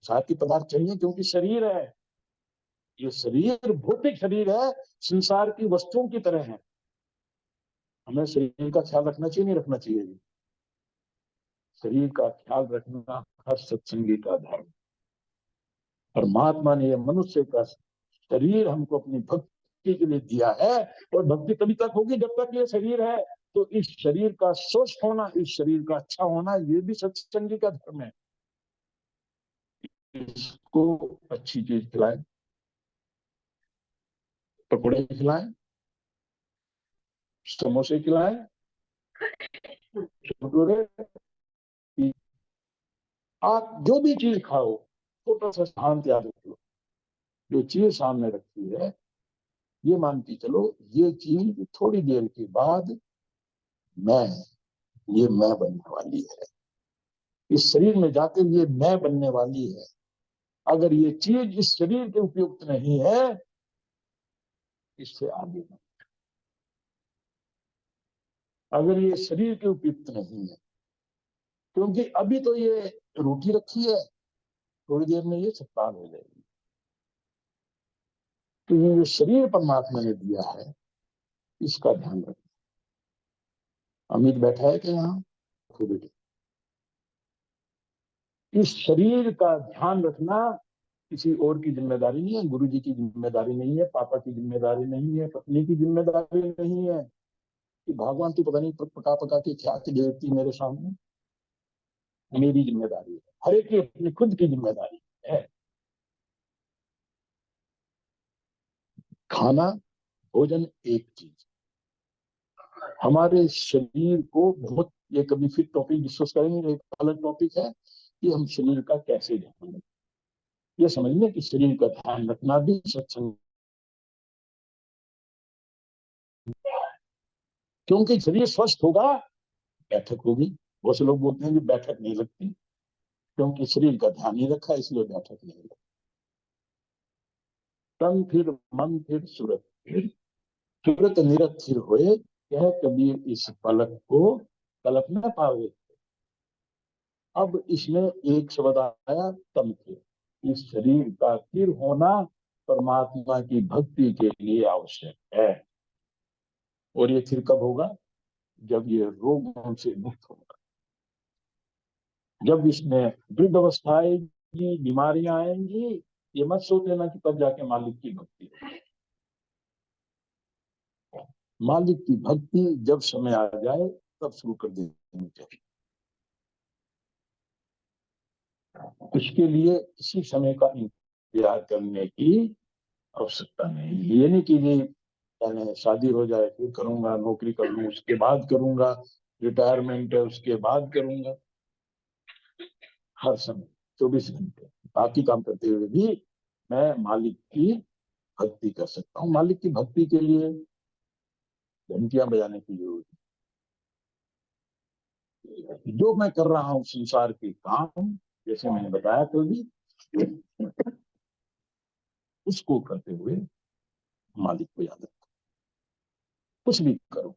साथ ही पदार्थ चाहिए क्योंकि शरीर है, ये शरीर भौतिक शरीर है, संसार की वस्तुओं की तरह है। हमें शरीर का ख्याल रखना चाहिए, नहीं रखना चाहिए? शरीर का ख्याल रखना हर सत्संगी का धर्म। परमात्मा ने यह मनुष्य का शरीर हमको अपनी भक्ति के लिए दिया है, और भक्ति तभी तक होगी जब तक ये शरीर है। तो इस शरीर का स्वस्थ होना, इस शरीर का अच्छा होना, ये भी सत्संगी का धर्म है। इसको अच्छी चीज खिलाए, पकौड़े खिलाए, समोसे खिलाए, छोटे, आप जो भी चीज खाओ, छोटा सा स्थान त्याग लो। जो चीज सामने रखी है, ये मानती चलो ये चीज थोड़ी देर के बाद मैं, ये मैं बनने वाली है, इस शरीर में जाकर ये मैं बनने वाली है। अगर ये चीज इस शरीर के उपयुक्त नहीं है, इससे आगे नहीं। अगर ये शरीर के उपयुक्त नहीं है, क्योंकि अभी तो ये रोटी रखी है, थोड़ी देर में ये चट्टान हो जाएगी। तो ये जो शरीर परमात्मा ने दिया है, इसका ध्यान रखना। अमित बैठा है कि यहाँ? इस शरीर का ध्यान रखना किसी और की जिम्मेदारी नहीं है, गुरु जी की जिम्मेदारी नहीं है, पापा की जिम्मेदारी नहीं है, पत्नी की जिम्मेदारी नहीं है कि भगवान तू पता नहीं पका पका के क्या के देती मेरे सामने। मेरी जिम्मेदारी है, हर एक की अपनी खुद की जिम्मेदारी है। खाना भोजन एक चीज, हमारे शरीर को बहुत, ये कभी फिर टॉपिक डिस्कस करेंगे, एक अलग टॉपिक है कि हम शरीर का कैसे ध्यान रखें। ये समझिए कि शरीर का ध्यान रखना भी सत्संग, क्योंकि शरीर स्वस्थ होगा, बैठक होगी। बहुत से लोग बोलते हैं कि बैठक नहीं लगती, क्योंकि शरीर का ध्यान नहीं रखा इसलिए बैठक नहीं लगती। तन फिर मन फिर सूरत फिर, सूरत निरत फिर होए, कह कबीर इस पलक को कलप न पावे। अब इसमें एक शब्द आया तम फिर, इस शरीर का फिर होना परमात्मा की भक्ति के लिए आवश्यक है। और ये फिर कब होगा? जब ये रोगों से मुक्त होगा, जब इसमें वृद्ध अवस्था आएगी, बीमारियां आएंगी, ये मत सोच लेना कि तब जाके मालिक की भक्ति होगी। मालिक की भक्ति जब समय आ जाए तब शुरू कर देनी चाहिए। उसके लिए किसी समय का इंतजार करने की आवश्यकता नहीं। ये नहीं कि पहले शादी हो जाए फिर करूंगा, नौकरी कर लूं उसके बाद करूंगा, रिटायरमेंट है उसके बाद करूंगा। हर समय 24 घंटे बाकी काम करते हुए भी मैं मालिक की भक्ति कर सकता हूँ। मालिक की भक्ति के लिए घंटियां बजाने की जरूरत नहीं। जो मैं कर रहा हूँ संसार के काम, जैसे मैंने बताया कल भी, उसको करते हुए मालिक को याद रखो। कुछ भी करो,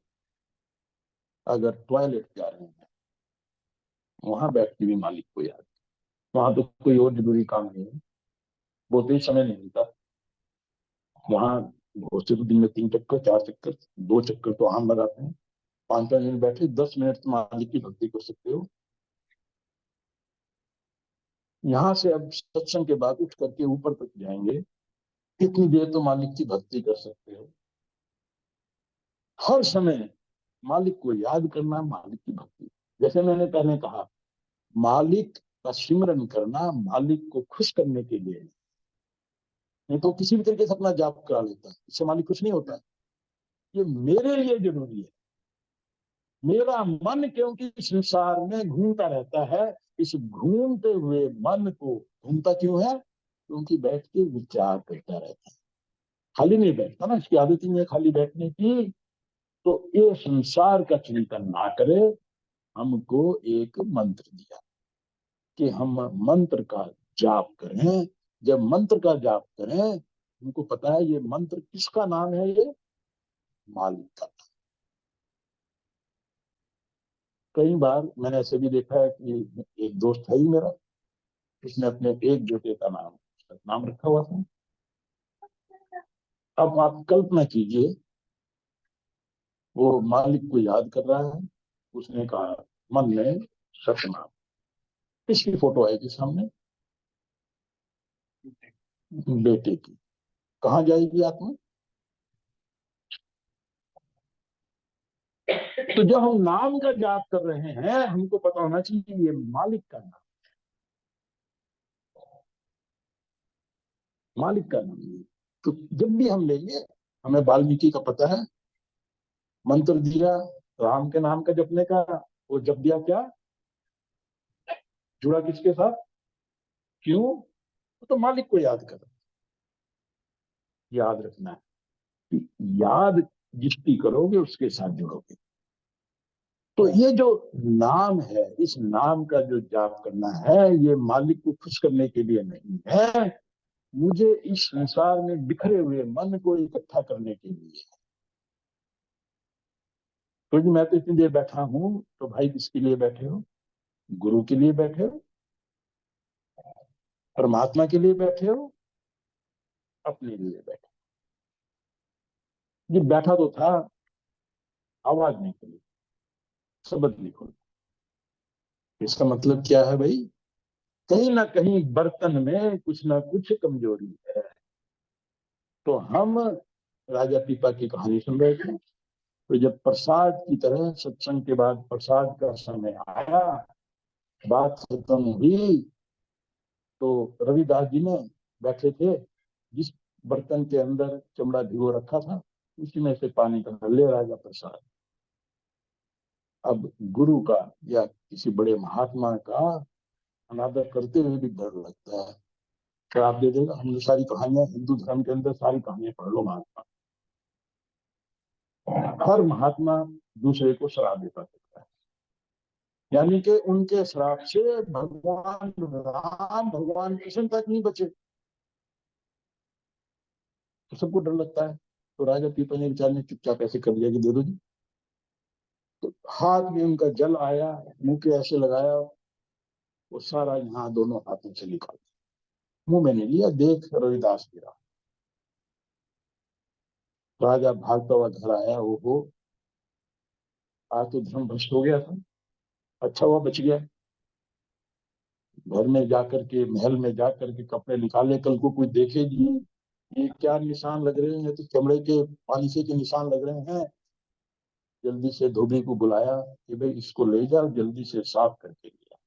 अगर टॉयलेट जा रहे हैं वहां बैठ के भी मालिक को याद, वहां तो कोई और जरूरी काम नहीं है, बोलते ही समय नहीं मिलता वहां। बहुत से तो दिन में 3 चक्कर 4 चक्कर, 2 चक्कर तो आम लगाते हैं। 5 5 मिनट बैठे 10 मिनट तो मालिक की भक्ति कर सकते हो। यहाँ से अब सत्संग के बाद उठ करके ऊपर तक जाएंगे, कितनी देर तो मालिक की भक्ति कर सकते हो। हर समय मालिक को याद करना, मालिक की भक्ति। जैसे मैंने पहले कहा, मालिक का सिमरन करना मालिक को खुश करने के लिए, नहीं तो किसी भी तरीके से अपना जाप करा लेता है, इससे मालिक खुश नहीं होता। ये मेरे लिए जरूरी है। मेरा मन क्योंकि संसार में घूमता रहता है, इस घूमते हुए मन को, घूमता क्यों है? क्योंकि बैठ के विचार करता रहता है, खाली नहीं बैठता ना, इसकी आदत ही नहीं है खाली बैठने की। तो ये संसार का चिंतन ना करे, हमको एक मंत्र दिया कि हम मंत्र का जाप करें। जब मंत्र का जाप करें, हमको पता है ये मंत्र किसका नाम है, ये मालिक का। कई बार मैंने ऐसे भी देखा है कि एक दोस्त है ही मेरा, उसने अपने एक बेटे का नाम रखा हुआ था। अब आप कल्पना कीजिए, वो मालिक को याद कर रहा है, उसने कहा मन में सतनाम, इसकी फोटो आएगी सामने बेटे की, कहाँ जाएगी आत्मा? तो जब हम नाम का जाप कर रहे हैं, हमको पता होना चाहिए ये मालिक का नाम, मालिक का नाम है। तो जब भी हम लेंगे, हमें वाल्मीकि का पता है, मंत्र दिया राम के नाम का जपने का, वो जप दिया क्या, जुड़ा किसके साथ, क्यों? तो मालिक को याद कर, याद रखना है कि याद जिसकी करोगे उसके साथ जुड़ोगे। तो ये जो नाम है, इस नाम का जो जाप करना है, ये मालिक को खुश करने के लिए नहीं है, मुझे इस संसार में बिखरे हुए मन को इकट्ठा करने के लिए। तो जी मैं तो इतनी देर बैठा हूं, तो भाई किसके लिए बैठे हो? गुरु के लिए बैठे हो, परमात्मा के लिए बैठे हो, अपने लिए बैठे हो। ये बैठा तो था आवाज नहीं खुली, शब्द नहीं खुली। इसका मतलब क्या है भाई? कहीं ना कहीं बर्तन में कुछ ना कुछ कमजोरी है। तो हम राजा पीपा की कहानी सुन रहे थे, तो जब प्रसाद की तरह सत्संग के बाद प्रसाद का समय आया, बात खत्म हुई, तो रविदास जी ने बैठे थे, जिस बर्तन के अंदर चमड़ा भिगो रखा था उसी में से पानी का ले राजा प्रसाद। अब गुरु का या किसी बड़े महात्मा का अनादर करते हुए भी डर लगता है, श्राप दे देगा। हमने सारी कहानियां हिंदू धर्म के अंदर सारी कहानियां पढ़ लो, महात्मा, हर महात्मा दूसरे को श्राप देता सकता है। यानी कि उनके श्राप से भगवान राम भगवान कृष्ण तक नहीं बचे, तो सबको डर लगता है। तो राजा पीपल ने विचार ने चुपचाप ऐसे कर दिया कि दे दो जी। तो हाथ में उनका जल आया, मुंह के ऐसे लगाया, वो सारा यहाँ दोनों हाथों से निकाल, मुंह में नहीं लिया, देख रविदास गिरा। राजा भागता हुआ घर आया, वो आज तो धर्म भ्रष्ट हो गया था, अच्छा हुआ बच गया। घर में जाकर के, महल में जाकर के कपड़े निकाले, कल को कोई देखे जी ये क्या निशान लग रहे हैं, तो चमड़े के पालिशे के निशान लग रहे हैं। जल्दी से धोबी को बुलाया कि भाई इसको ले जाओ, जल्दी से साफ करके लिया।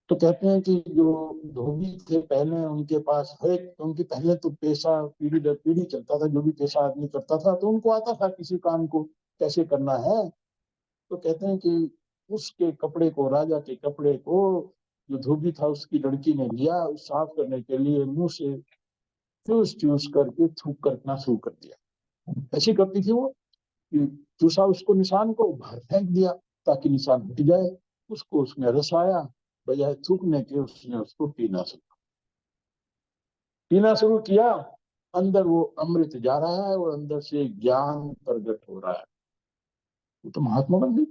तो कहते हैं कि जो धोबी थे पहले, उनके पास है, उनकी पहले तो पेशा पीढ़ी दर पीढ़ी चलता था, जो भी पेशा आदमी करता था तो उनको आता था किसी काम को कैसे करना है। तो कहते हैं कि उसके कपड़े को, राजा के कपड़े को जो धोबी था उसकी लड़की ने लिया, उस साफ करने के लिए मुंह से चूस चूस करके थूक करना शुरू कर दिया। ऐसी करती थी वो कि चूसा उसको निशान को, बाहर फेंक दिया ताकि निशान हट जाए। उसको उसमें रस आया, बजाय थूकने के उसने उसको पीना शुरू किया। अंदर वो अमृत जा रहा है और अंदर से ज्ञान प्रकट हो रहा है। वो तो महात्मा बन गई।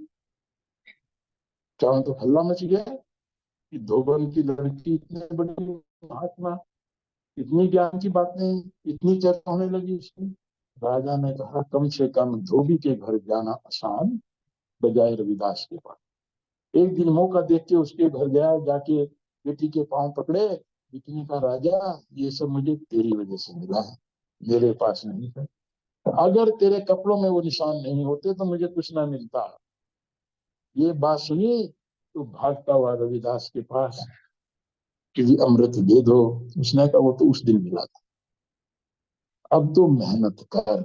चारों तो हल्ला मच गया कि धोबन की लड़की इतने बड़ी महात्मा, इतनी ज्ञान की बातें, इतनी चर्चा होने लगी उसकी। राजा ने कहा कम से कम धोबी के घर जाना आसान, बजाय रविदास के पास। एक दिन मौका देख के उसके घर गया, जाके बेटी के पांव पकड़े, बेटी का राजा ये सब मुझे तेरी वजह से मिला है, मेरे पास नहीं है। अगर तेरे कपड़ों में वो निशान नहीं होते तो मुझे कुछ ना मिलता। ये बात सुनी तो भागता हुआ रविदास के पास कि जी अमृत दे दो। उसने कहा वो तो उस दिन मिला था, अब तो मेहनत कर।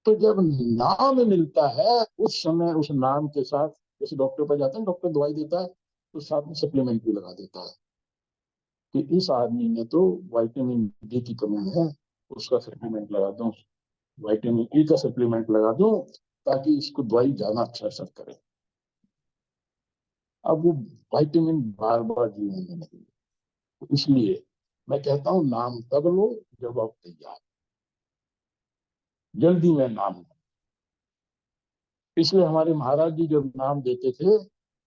तो जब नाम मिलता है उस समय उस नाम के साथ, जैसे डॉक्टर पर जाते हैं, डॉक्टर दवाई देता है तो साथ में सप्लीमेंट भी लगा देता है कि इस आदमी में तो विटामिन डी की कमी है, उसका सप्लीमेंट लगा दूं, विटामिन ई का सप्लीमेंट लगा दूं ताकि इसको दवाई ज्यादा अच्छा असर करे। अब वो विटामिन बार बार जीवन में नहीं, तो इसलिए मैं कहता हूं नाम तब लो जब आप तैयार, जल्दी में नाम लो। इसलिए हमारे महाराज जी जब नाम देते थे,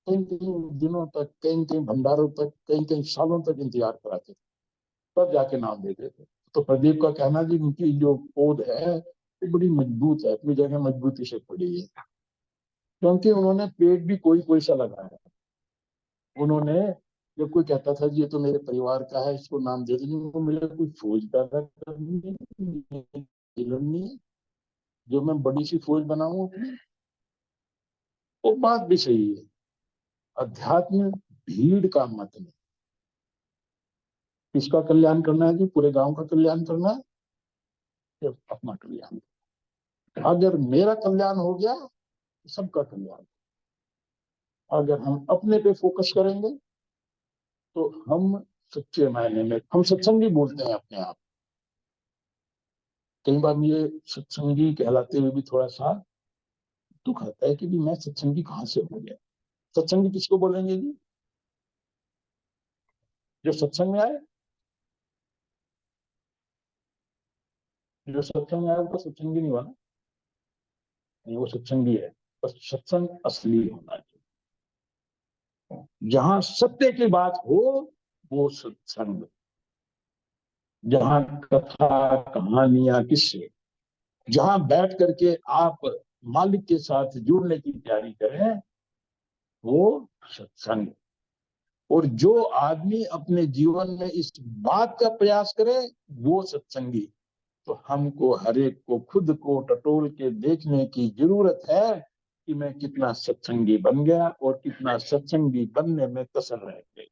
कई कई दिनों तक, कई कई भंडारों तक, कई कई सालों तक इंतजार कराते थे, तब जाके नाम देते थे। तो प्रदीप का कहना जी उनकी जो पौध है वो बड़ी मजबूत है, अपनी जगह मजबूती से पड़ी है, क्योंकि उन्होंने पेड़ भी कोई कोई सा लगाया। उन्होंने, जब कोई कहता था जी ये तो मेरे परिवार का है इसको नाम दे दीजिए, वो मेरे कोई फौज पैदा करनी लड़नी, जो मैं बड़ी सी फौज बनाऊं अपनी। वो बात भी सही है। अध्यात्म भीड़ का मत नहीं, किसका कल्याण करना है जी, पूरे गांव का कल्याण करना है या अपना कल्याण। अगर मेरा कल्याण हो गया तो सबका कल्याण। अगर हम अपने पे फोकस करेंगे तो हम सच्चे मायने में, हम सत्संगी बोलते हैं अपने आप, कई बार मुझे सत्संगी कहलाते हुए भी थोड़ा सा दुख आता है कि भी मैं सत्संगी कहाँ से हो गया। सत्संगी किसको बोलेंगे जी, जो सत्संग में आए, जो सत्संग में आए वो तो सत्संगी नहीं हुआ ना, नहीं वो सत्संगी है। बस सत्संग असली होना चाहिए, जहां सत्य की बात हो वो सत्संग, जहां कथा कहानियां किस्से, जहां बैठ करके आप मालिक के साथ जुड़ने की तैयारी करें, वो सत्संग। और जो आदमी अपने जीवन में इस बात का प्रयास करे वो सत्संगी। तो हमको हर एक को खुद को टटोल के देखने की जरूरत है कि मैं कितना सत्संगी बन गया और कितना सत्संगी बनने में कसर रह गई।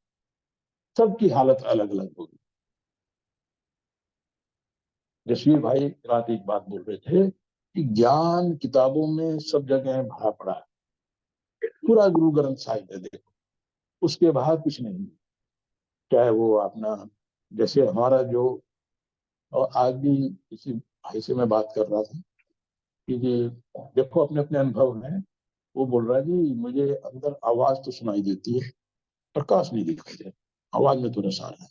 सबकी हालत अलग अलग होगी। जसवीर भाई रात एक बात बोल रहे थे कि ज्ञान किताबों में सब जगह भरा पड़ा है, पूरा गुरु ग्रंथ साहिब है, देखो उसके बाहर कुछ नहीं। चाहे वो अपना, जैसे हमारा जो, और आज भी किसी भाई से मैं बात कर रहा था कि जी देखो अपने अपने अनुभव में, वो बोल रहा है जी मुझे अंदर आवाज तो सुनाई देती है, प्रकाश नहीं दिखाई देता, आवाज में तो रस आ रहा है।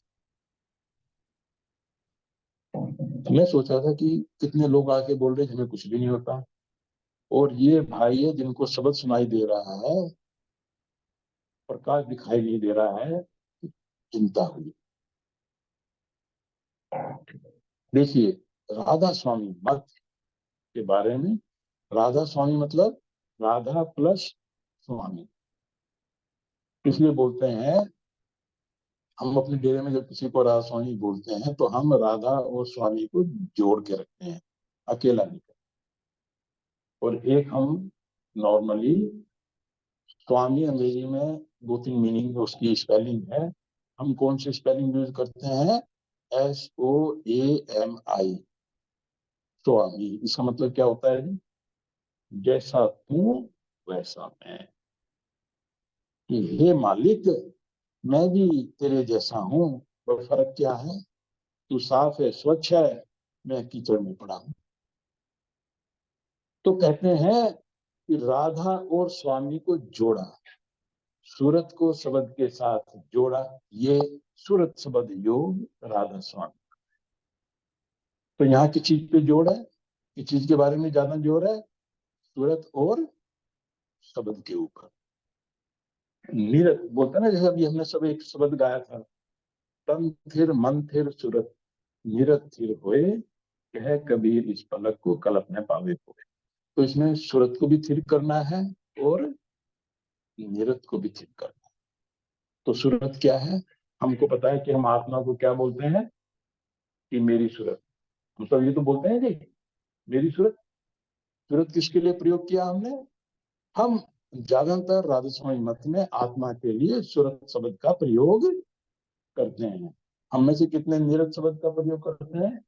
तो मैं सोच रहा था कि कितने लोग आके बोल रहे हैं हमें कुछ भी नहीं होता, और ये भाई है जिनको शब्द सुनाई दे रहा है, प्रकाश दिखाई नहीं दे रहा है, चिंता हुई। देखिए, राधा स्वामी मत के बारे में, राधा स्वामी मतलब राधा प्लस स्वामी। इसलिए बोलते हैं, हम अपने डेरे में जब किसी को राधा स्वामी बोलते हैं तो हम राधा और स्वामी को जोड़ के रखते हैं, अकेला नहीं करते। और एक हम नॉर्मली, स्वामी अंग्रेजी में दो तीन मीनिंग उसकी स्पेलिंग है, हम कौन सी स्पेलिंग यूज करते हैं? SOAMI, स्वामी। इसका मतलब क्या होता है? जैसा तू वैसा मैं। कि हे मालिक, मैं भी तेरे जैसा हूँ, पर फर्क क्या है? तू साफ है, स्वच्छ है, मैं कीचड़ में पड़ा हूँ। तो कहते हैं कि राधा और स्वामी को जोड़ा, सूरत को शब्द के साथ जोड़ा, ये सूरत शब्द योग राधा स्वामी। तो यहाँ की चीज पे जोड़ है, किस चीज के बारे में ज्यादा जोर है? सूरत और शब्द के ऊपर। नीरत बोलता ना, जैसे अभी हमने सब एक शब्द गाया था, तन थिर मन थिर सूरत, नीरत थिर होए, कह कबीर इस पलक को कल्प में पावे होए। तो इसमें सूरत को भी थिर करना है और नीरत को भी थिर करना है। तो सूरत क्या है? हमको पता है कि हम आत्मा को क्या बोलते हैं कि मेरी सूरत। हम सब ये तो बोलते हैं जी मेरी सूरत। सूरत किसके लिए प्रयोग किया हमने? हम ज्यादातर राधा स्वामी मत में आत्मा के लिए सूरत शब्द का प्रयोग करते हैं। हम में से कितने नीरत शब्द का प्रयोग करते हैं?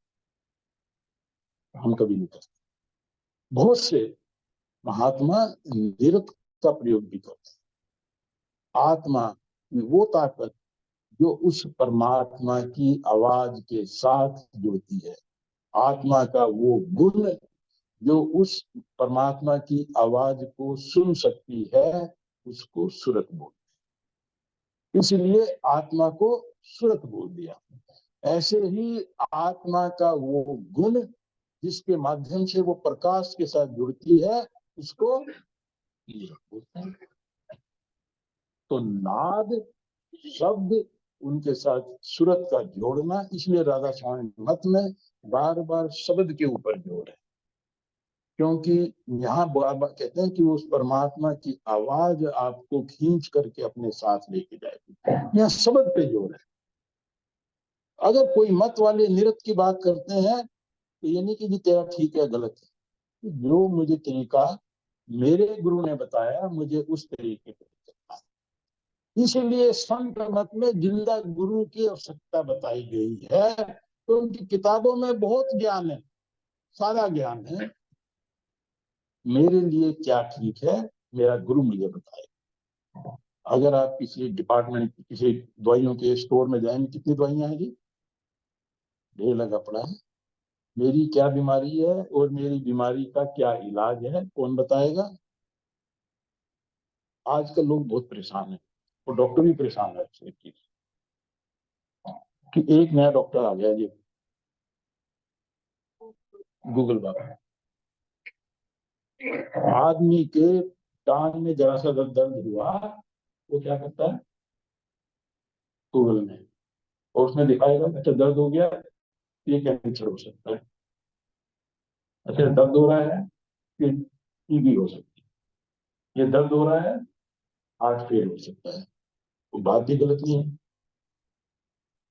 हम कभी नहीं करते। बहुत से महात्मा नीरत का प्रयोग भी करते हैं। आत्मा की वो ताकत जो उस परमात्मा की आवाज के साथ जुड़ती है, आत्मा का वो गुण जो उस परमात्मा की आवाज को सुन सकती है, उसको सूरत बोलते हैं। इसलिए आत्मा को सूरत बोल दिया। ऐसे ही आत्मा का वो गुण जिसके माध्यम से वो प्रकाश के साथ जुड़ती है, उसको नीरत बोलते हैं। तो नाद शब्द उनके साथ सूरत का जोड़ना, इसलिए राधा स्वामी मत में बार बार शब्द के ऊपर जोड़ है, क्योंकि यहाँ बार बार कहते हैं कि उस परमात्मा की आवाज आपको खींच करके अपने साथ लेके जाएगी। यहाँ शब्द पे जोड़ है। अगर कोई मत वाले निरत की बात करते हैं तो ये नहीं कि जी तेरा ठीक है गलत है, जो मुझे तरीका मेरे गुरु ने बताया मुझे उस तरीके पे चलना है। इसीलिए संत मत में जिंदा गुरु की आवश्यकता बताई गई है। तो उनकी किताबों में बहुत ज्ञान है, सारा ज्ञान है। मेरे लिए क्या ठीक है, मेरा गुरु मुझे बताए। अगर आप किसी डिपार्टमेंट, किसी दवाइयों के स्टोर में जाएंगे, कितनी दवाइयां हैं जी, ढेर लगा पड़ा है। मेरी क्या बीमारी है और मेरी बीमारी का क्या इलाज है, कौन बताएगा? आजकल लोग बहुत परेशान हैं, और डॉक्टर भी परेशान है इस चीज कि एक नया डॉक्टर आ गया जी, गूगल बाबा। आदमी के कान में जरा सा दर्द हुआ, वो क्या करता है? गूगल में, और उसमें दिखाएगा अच्छा दर्द हो गया, ये कैंसर हो सकता है। अच्छा दर्द हो रहा है, ये टीबी हो सकती है। ये दर्द हो रहा है, हार्ट फेल हो सकता है, वो बात भी गलत नहीं है।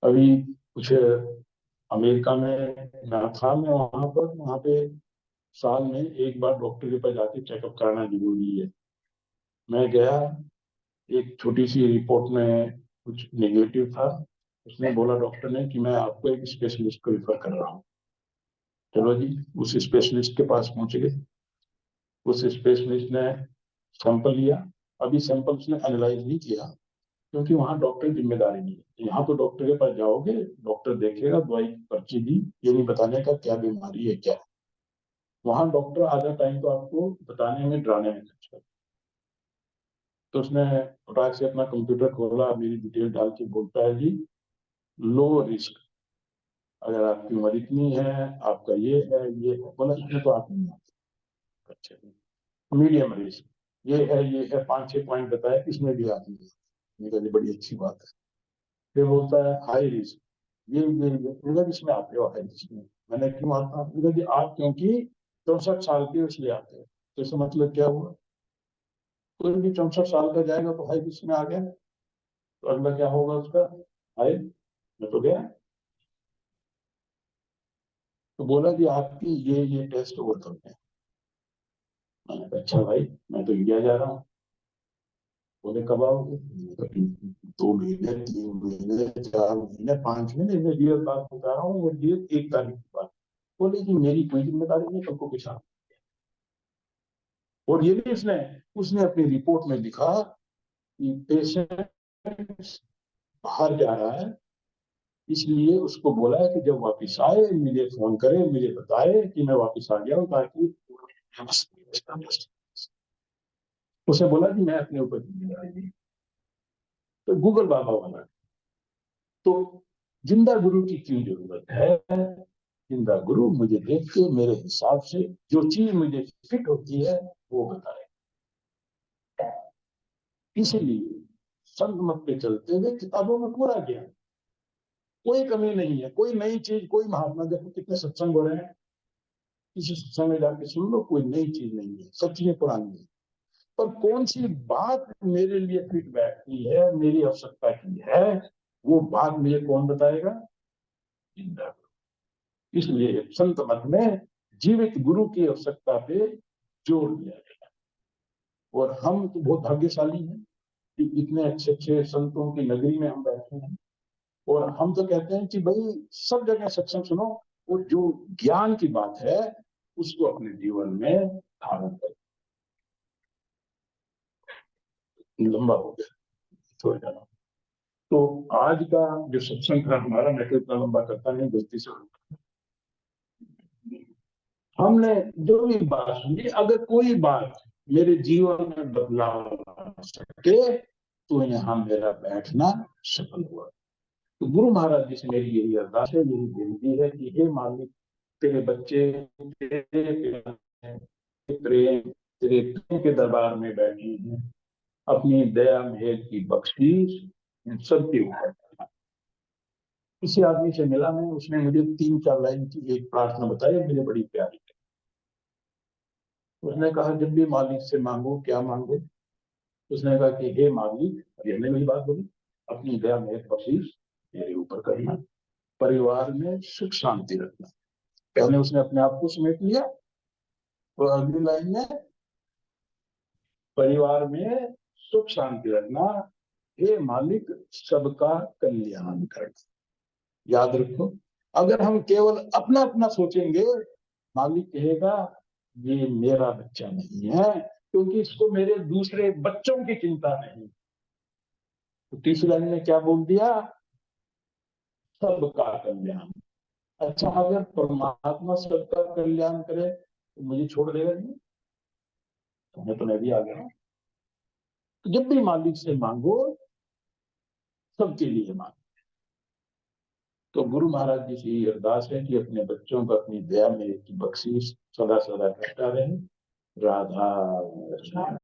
अभी कुछ अमेरिका में मैं वहां पे साल में एक बार डॉक्टर के पास जाके चेकअप कराना जरूरी है। मैं गया, एक छोटी सी रिपोर्ट में कुछ नेगेटिव था, उसने बोला डॉक्टर ने कि मैं आपको एक स्पेशलिस्ट को रिफर कर रहा हूँ। चलो जी, उस स्पेशलिस्ट के पास पहुंच गए। उस स्पेशलिस्ट ने सैंपल लिया। अभी सैंपल उसने एनालाइज नहीं किया, क्योंकि वहां डॉक्टर की जिम्मेदारी नहीं है। यहाँ तो डॉक्टर के पास जाओगे, डॉक्टर देखेगा, दवाई पर्ची दी, ये नहीं बताने का क्या बीमारी है क्या है। वहां डॉक्टर आधा टाइम तो आपको बताने में, डराने में खर्च करता। तो उसने फटाक से अपना कंप्यूटर खोला, मेरी डिटेल डाल के बोलता है जी, लो रिस्क, अगर आपकी उम्र इतनी है, आपका ये है, बोला इसमें तो आप नहीं आते। अच्छा, मीडियम रिस्क, ये है 5-6 पॉइंट बताया, इसमें भी आप नहीं आते। मैंने कहा, ये बड़ी अच्छी बात है। फिर बोलता है हाई रिस्क, ये इसमें आते हो हाई रिस्क में। मैंने क्यों आता हूँ, जी आप क्योंकि 64 साल के हो इसलिए आते हो। तो इसका मतलब क्या हुआ, कोई भी 64 साल का जाएगा तो हाई रिस्क में आ गया, तो अगला क्या होगा उसका, हाई में तो गया। तो बोला कि आपकी ये टेस्ट और करते हैं। मैंने कहा अच्छा भाई, मैं तो इंडिया जा रहा हूँ। बोले कब आओगे, मैंने कहा, 2 महीने, 3 महीने, 4 महीने, 5 महीने, मैं डेट बात बता रहा हूँ, वो डेट 1 तारीख की बात। बोले कि मेरी कोई जिम्मेदारी नहीं, सबको पिछा। और ये भी उसने उसने अपनी रिपोर्ट में लिखा कि पेशेंट बाहर जा रहा है, इसलिए उसको बोला है कि जब वापस आए मुझे फोन करे, मुझे बताए कि मैं वापस आ गया हूँ, ताकि उसे बोला कि मैं अपने ऊपर जिम्मेदारी ली। तो गूगल बाबा वाला। तो जिंदा गुरु की क्यों जरूरत है, जिंदा गुरु मुझे देख के मेरे हिसाब से जो चीज मुझे फिट होती है वो बताए। इसीलिए संत मत पे चलते हुए किताबों में पूरा ज्ञान, कोई कमी नहीं है, कोई नई चीज, कोई महात्मा, देखो कितने सत्संग हो रहे हैं, किसी सत्संग में जाके सुन लो, कोई नई चीज नहीं है, सब चीजें पुरानी है। पर कौन सी बात मेरे लिए फिट बैठती है, मेरी आवश्यकता की है, वो बात मुझे कौन बताएगा, जिंदा गुरु। इसलिए संत मत में जीवित गुरु की आवश्यकता पे जोर दिया गया। और हम तो बहुत भाग्यशाली हैं कि इतने अच्छे अच्छे संतों की नगरी में हम बैठे हैं। और हम तो कहते हैं कि भाई सब जगह सत्संग सुनो, और जो ज्ञान की बात है उसको अपने जीवन में धारण करो। लंबा हो गया, थोड़ा जाना। तो आज का जो सत्संग था हमारा, मैं तो इतना लंबा करता नहीं, गलती से हमने जो भी बात सुनी, अगर कोई बात मेरे जीवन में बदलाव ला सके तो यहाँ मेरा बैठना सफल हुआ। तो गुरु महाराज जी से मेरी यही अरदास है, यही विनती है कि हे मालिक, तेरे बच्चे तेरे प्रेम, तेरे प्रेम के दरबार में बैठे हैं, अपनी दया मेहर की बख्शीश इन सबके ऊपर। किसी आदमी से मिला मैं, उसने मुझे 3-4 लाइन की एक प्रार्थना बताई, मुझे बड़ी प्यारी। उसने कहा जब भी मालिक से मांगो, क्या मांगो। उसने कहा कि हे मालिक, ये मेरी बात बोली, अपनी दया मेहर बख्शीश मेरे ऊपर करना, परिवार में सुख शांति रखना। पहले उसने अपने आप को समेट लिया, और अगली लाइन में परिवार में सुख शांति रखना, हे मालिक सबका कल्याण करना। याद रखो, अगर हम केवल अपना अपना सोचेंगे, मालिक कहेगा ये मेरा बच्चा नहीं है, क्योंकि इसको मेरे दूसरे बच्चों की चिंता नहीं। तो तीसरी लाइन में क्या बोल दिया, सबका कल्याण। अच्छा, अगर परमात्मा सबका कल्याण करे तो मुझे छोड़ देगा नहीं, तो मैं भी आ गया। तो जब भी मालिक से मांगो, सबके लिए मांगो। तो गुरु महाराज जी से ये अरदास है कि अपने बच्चों को अपनी दया में की बख्शीश सदा सदा करता रहे। राधा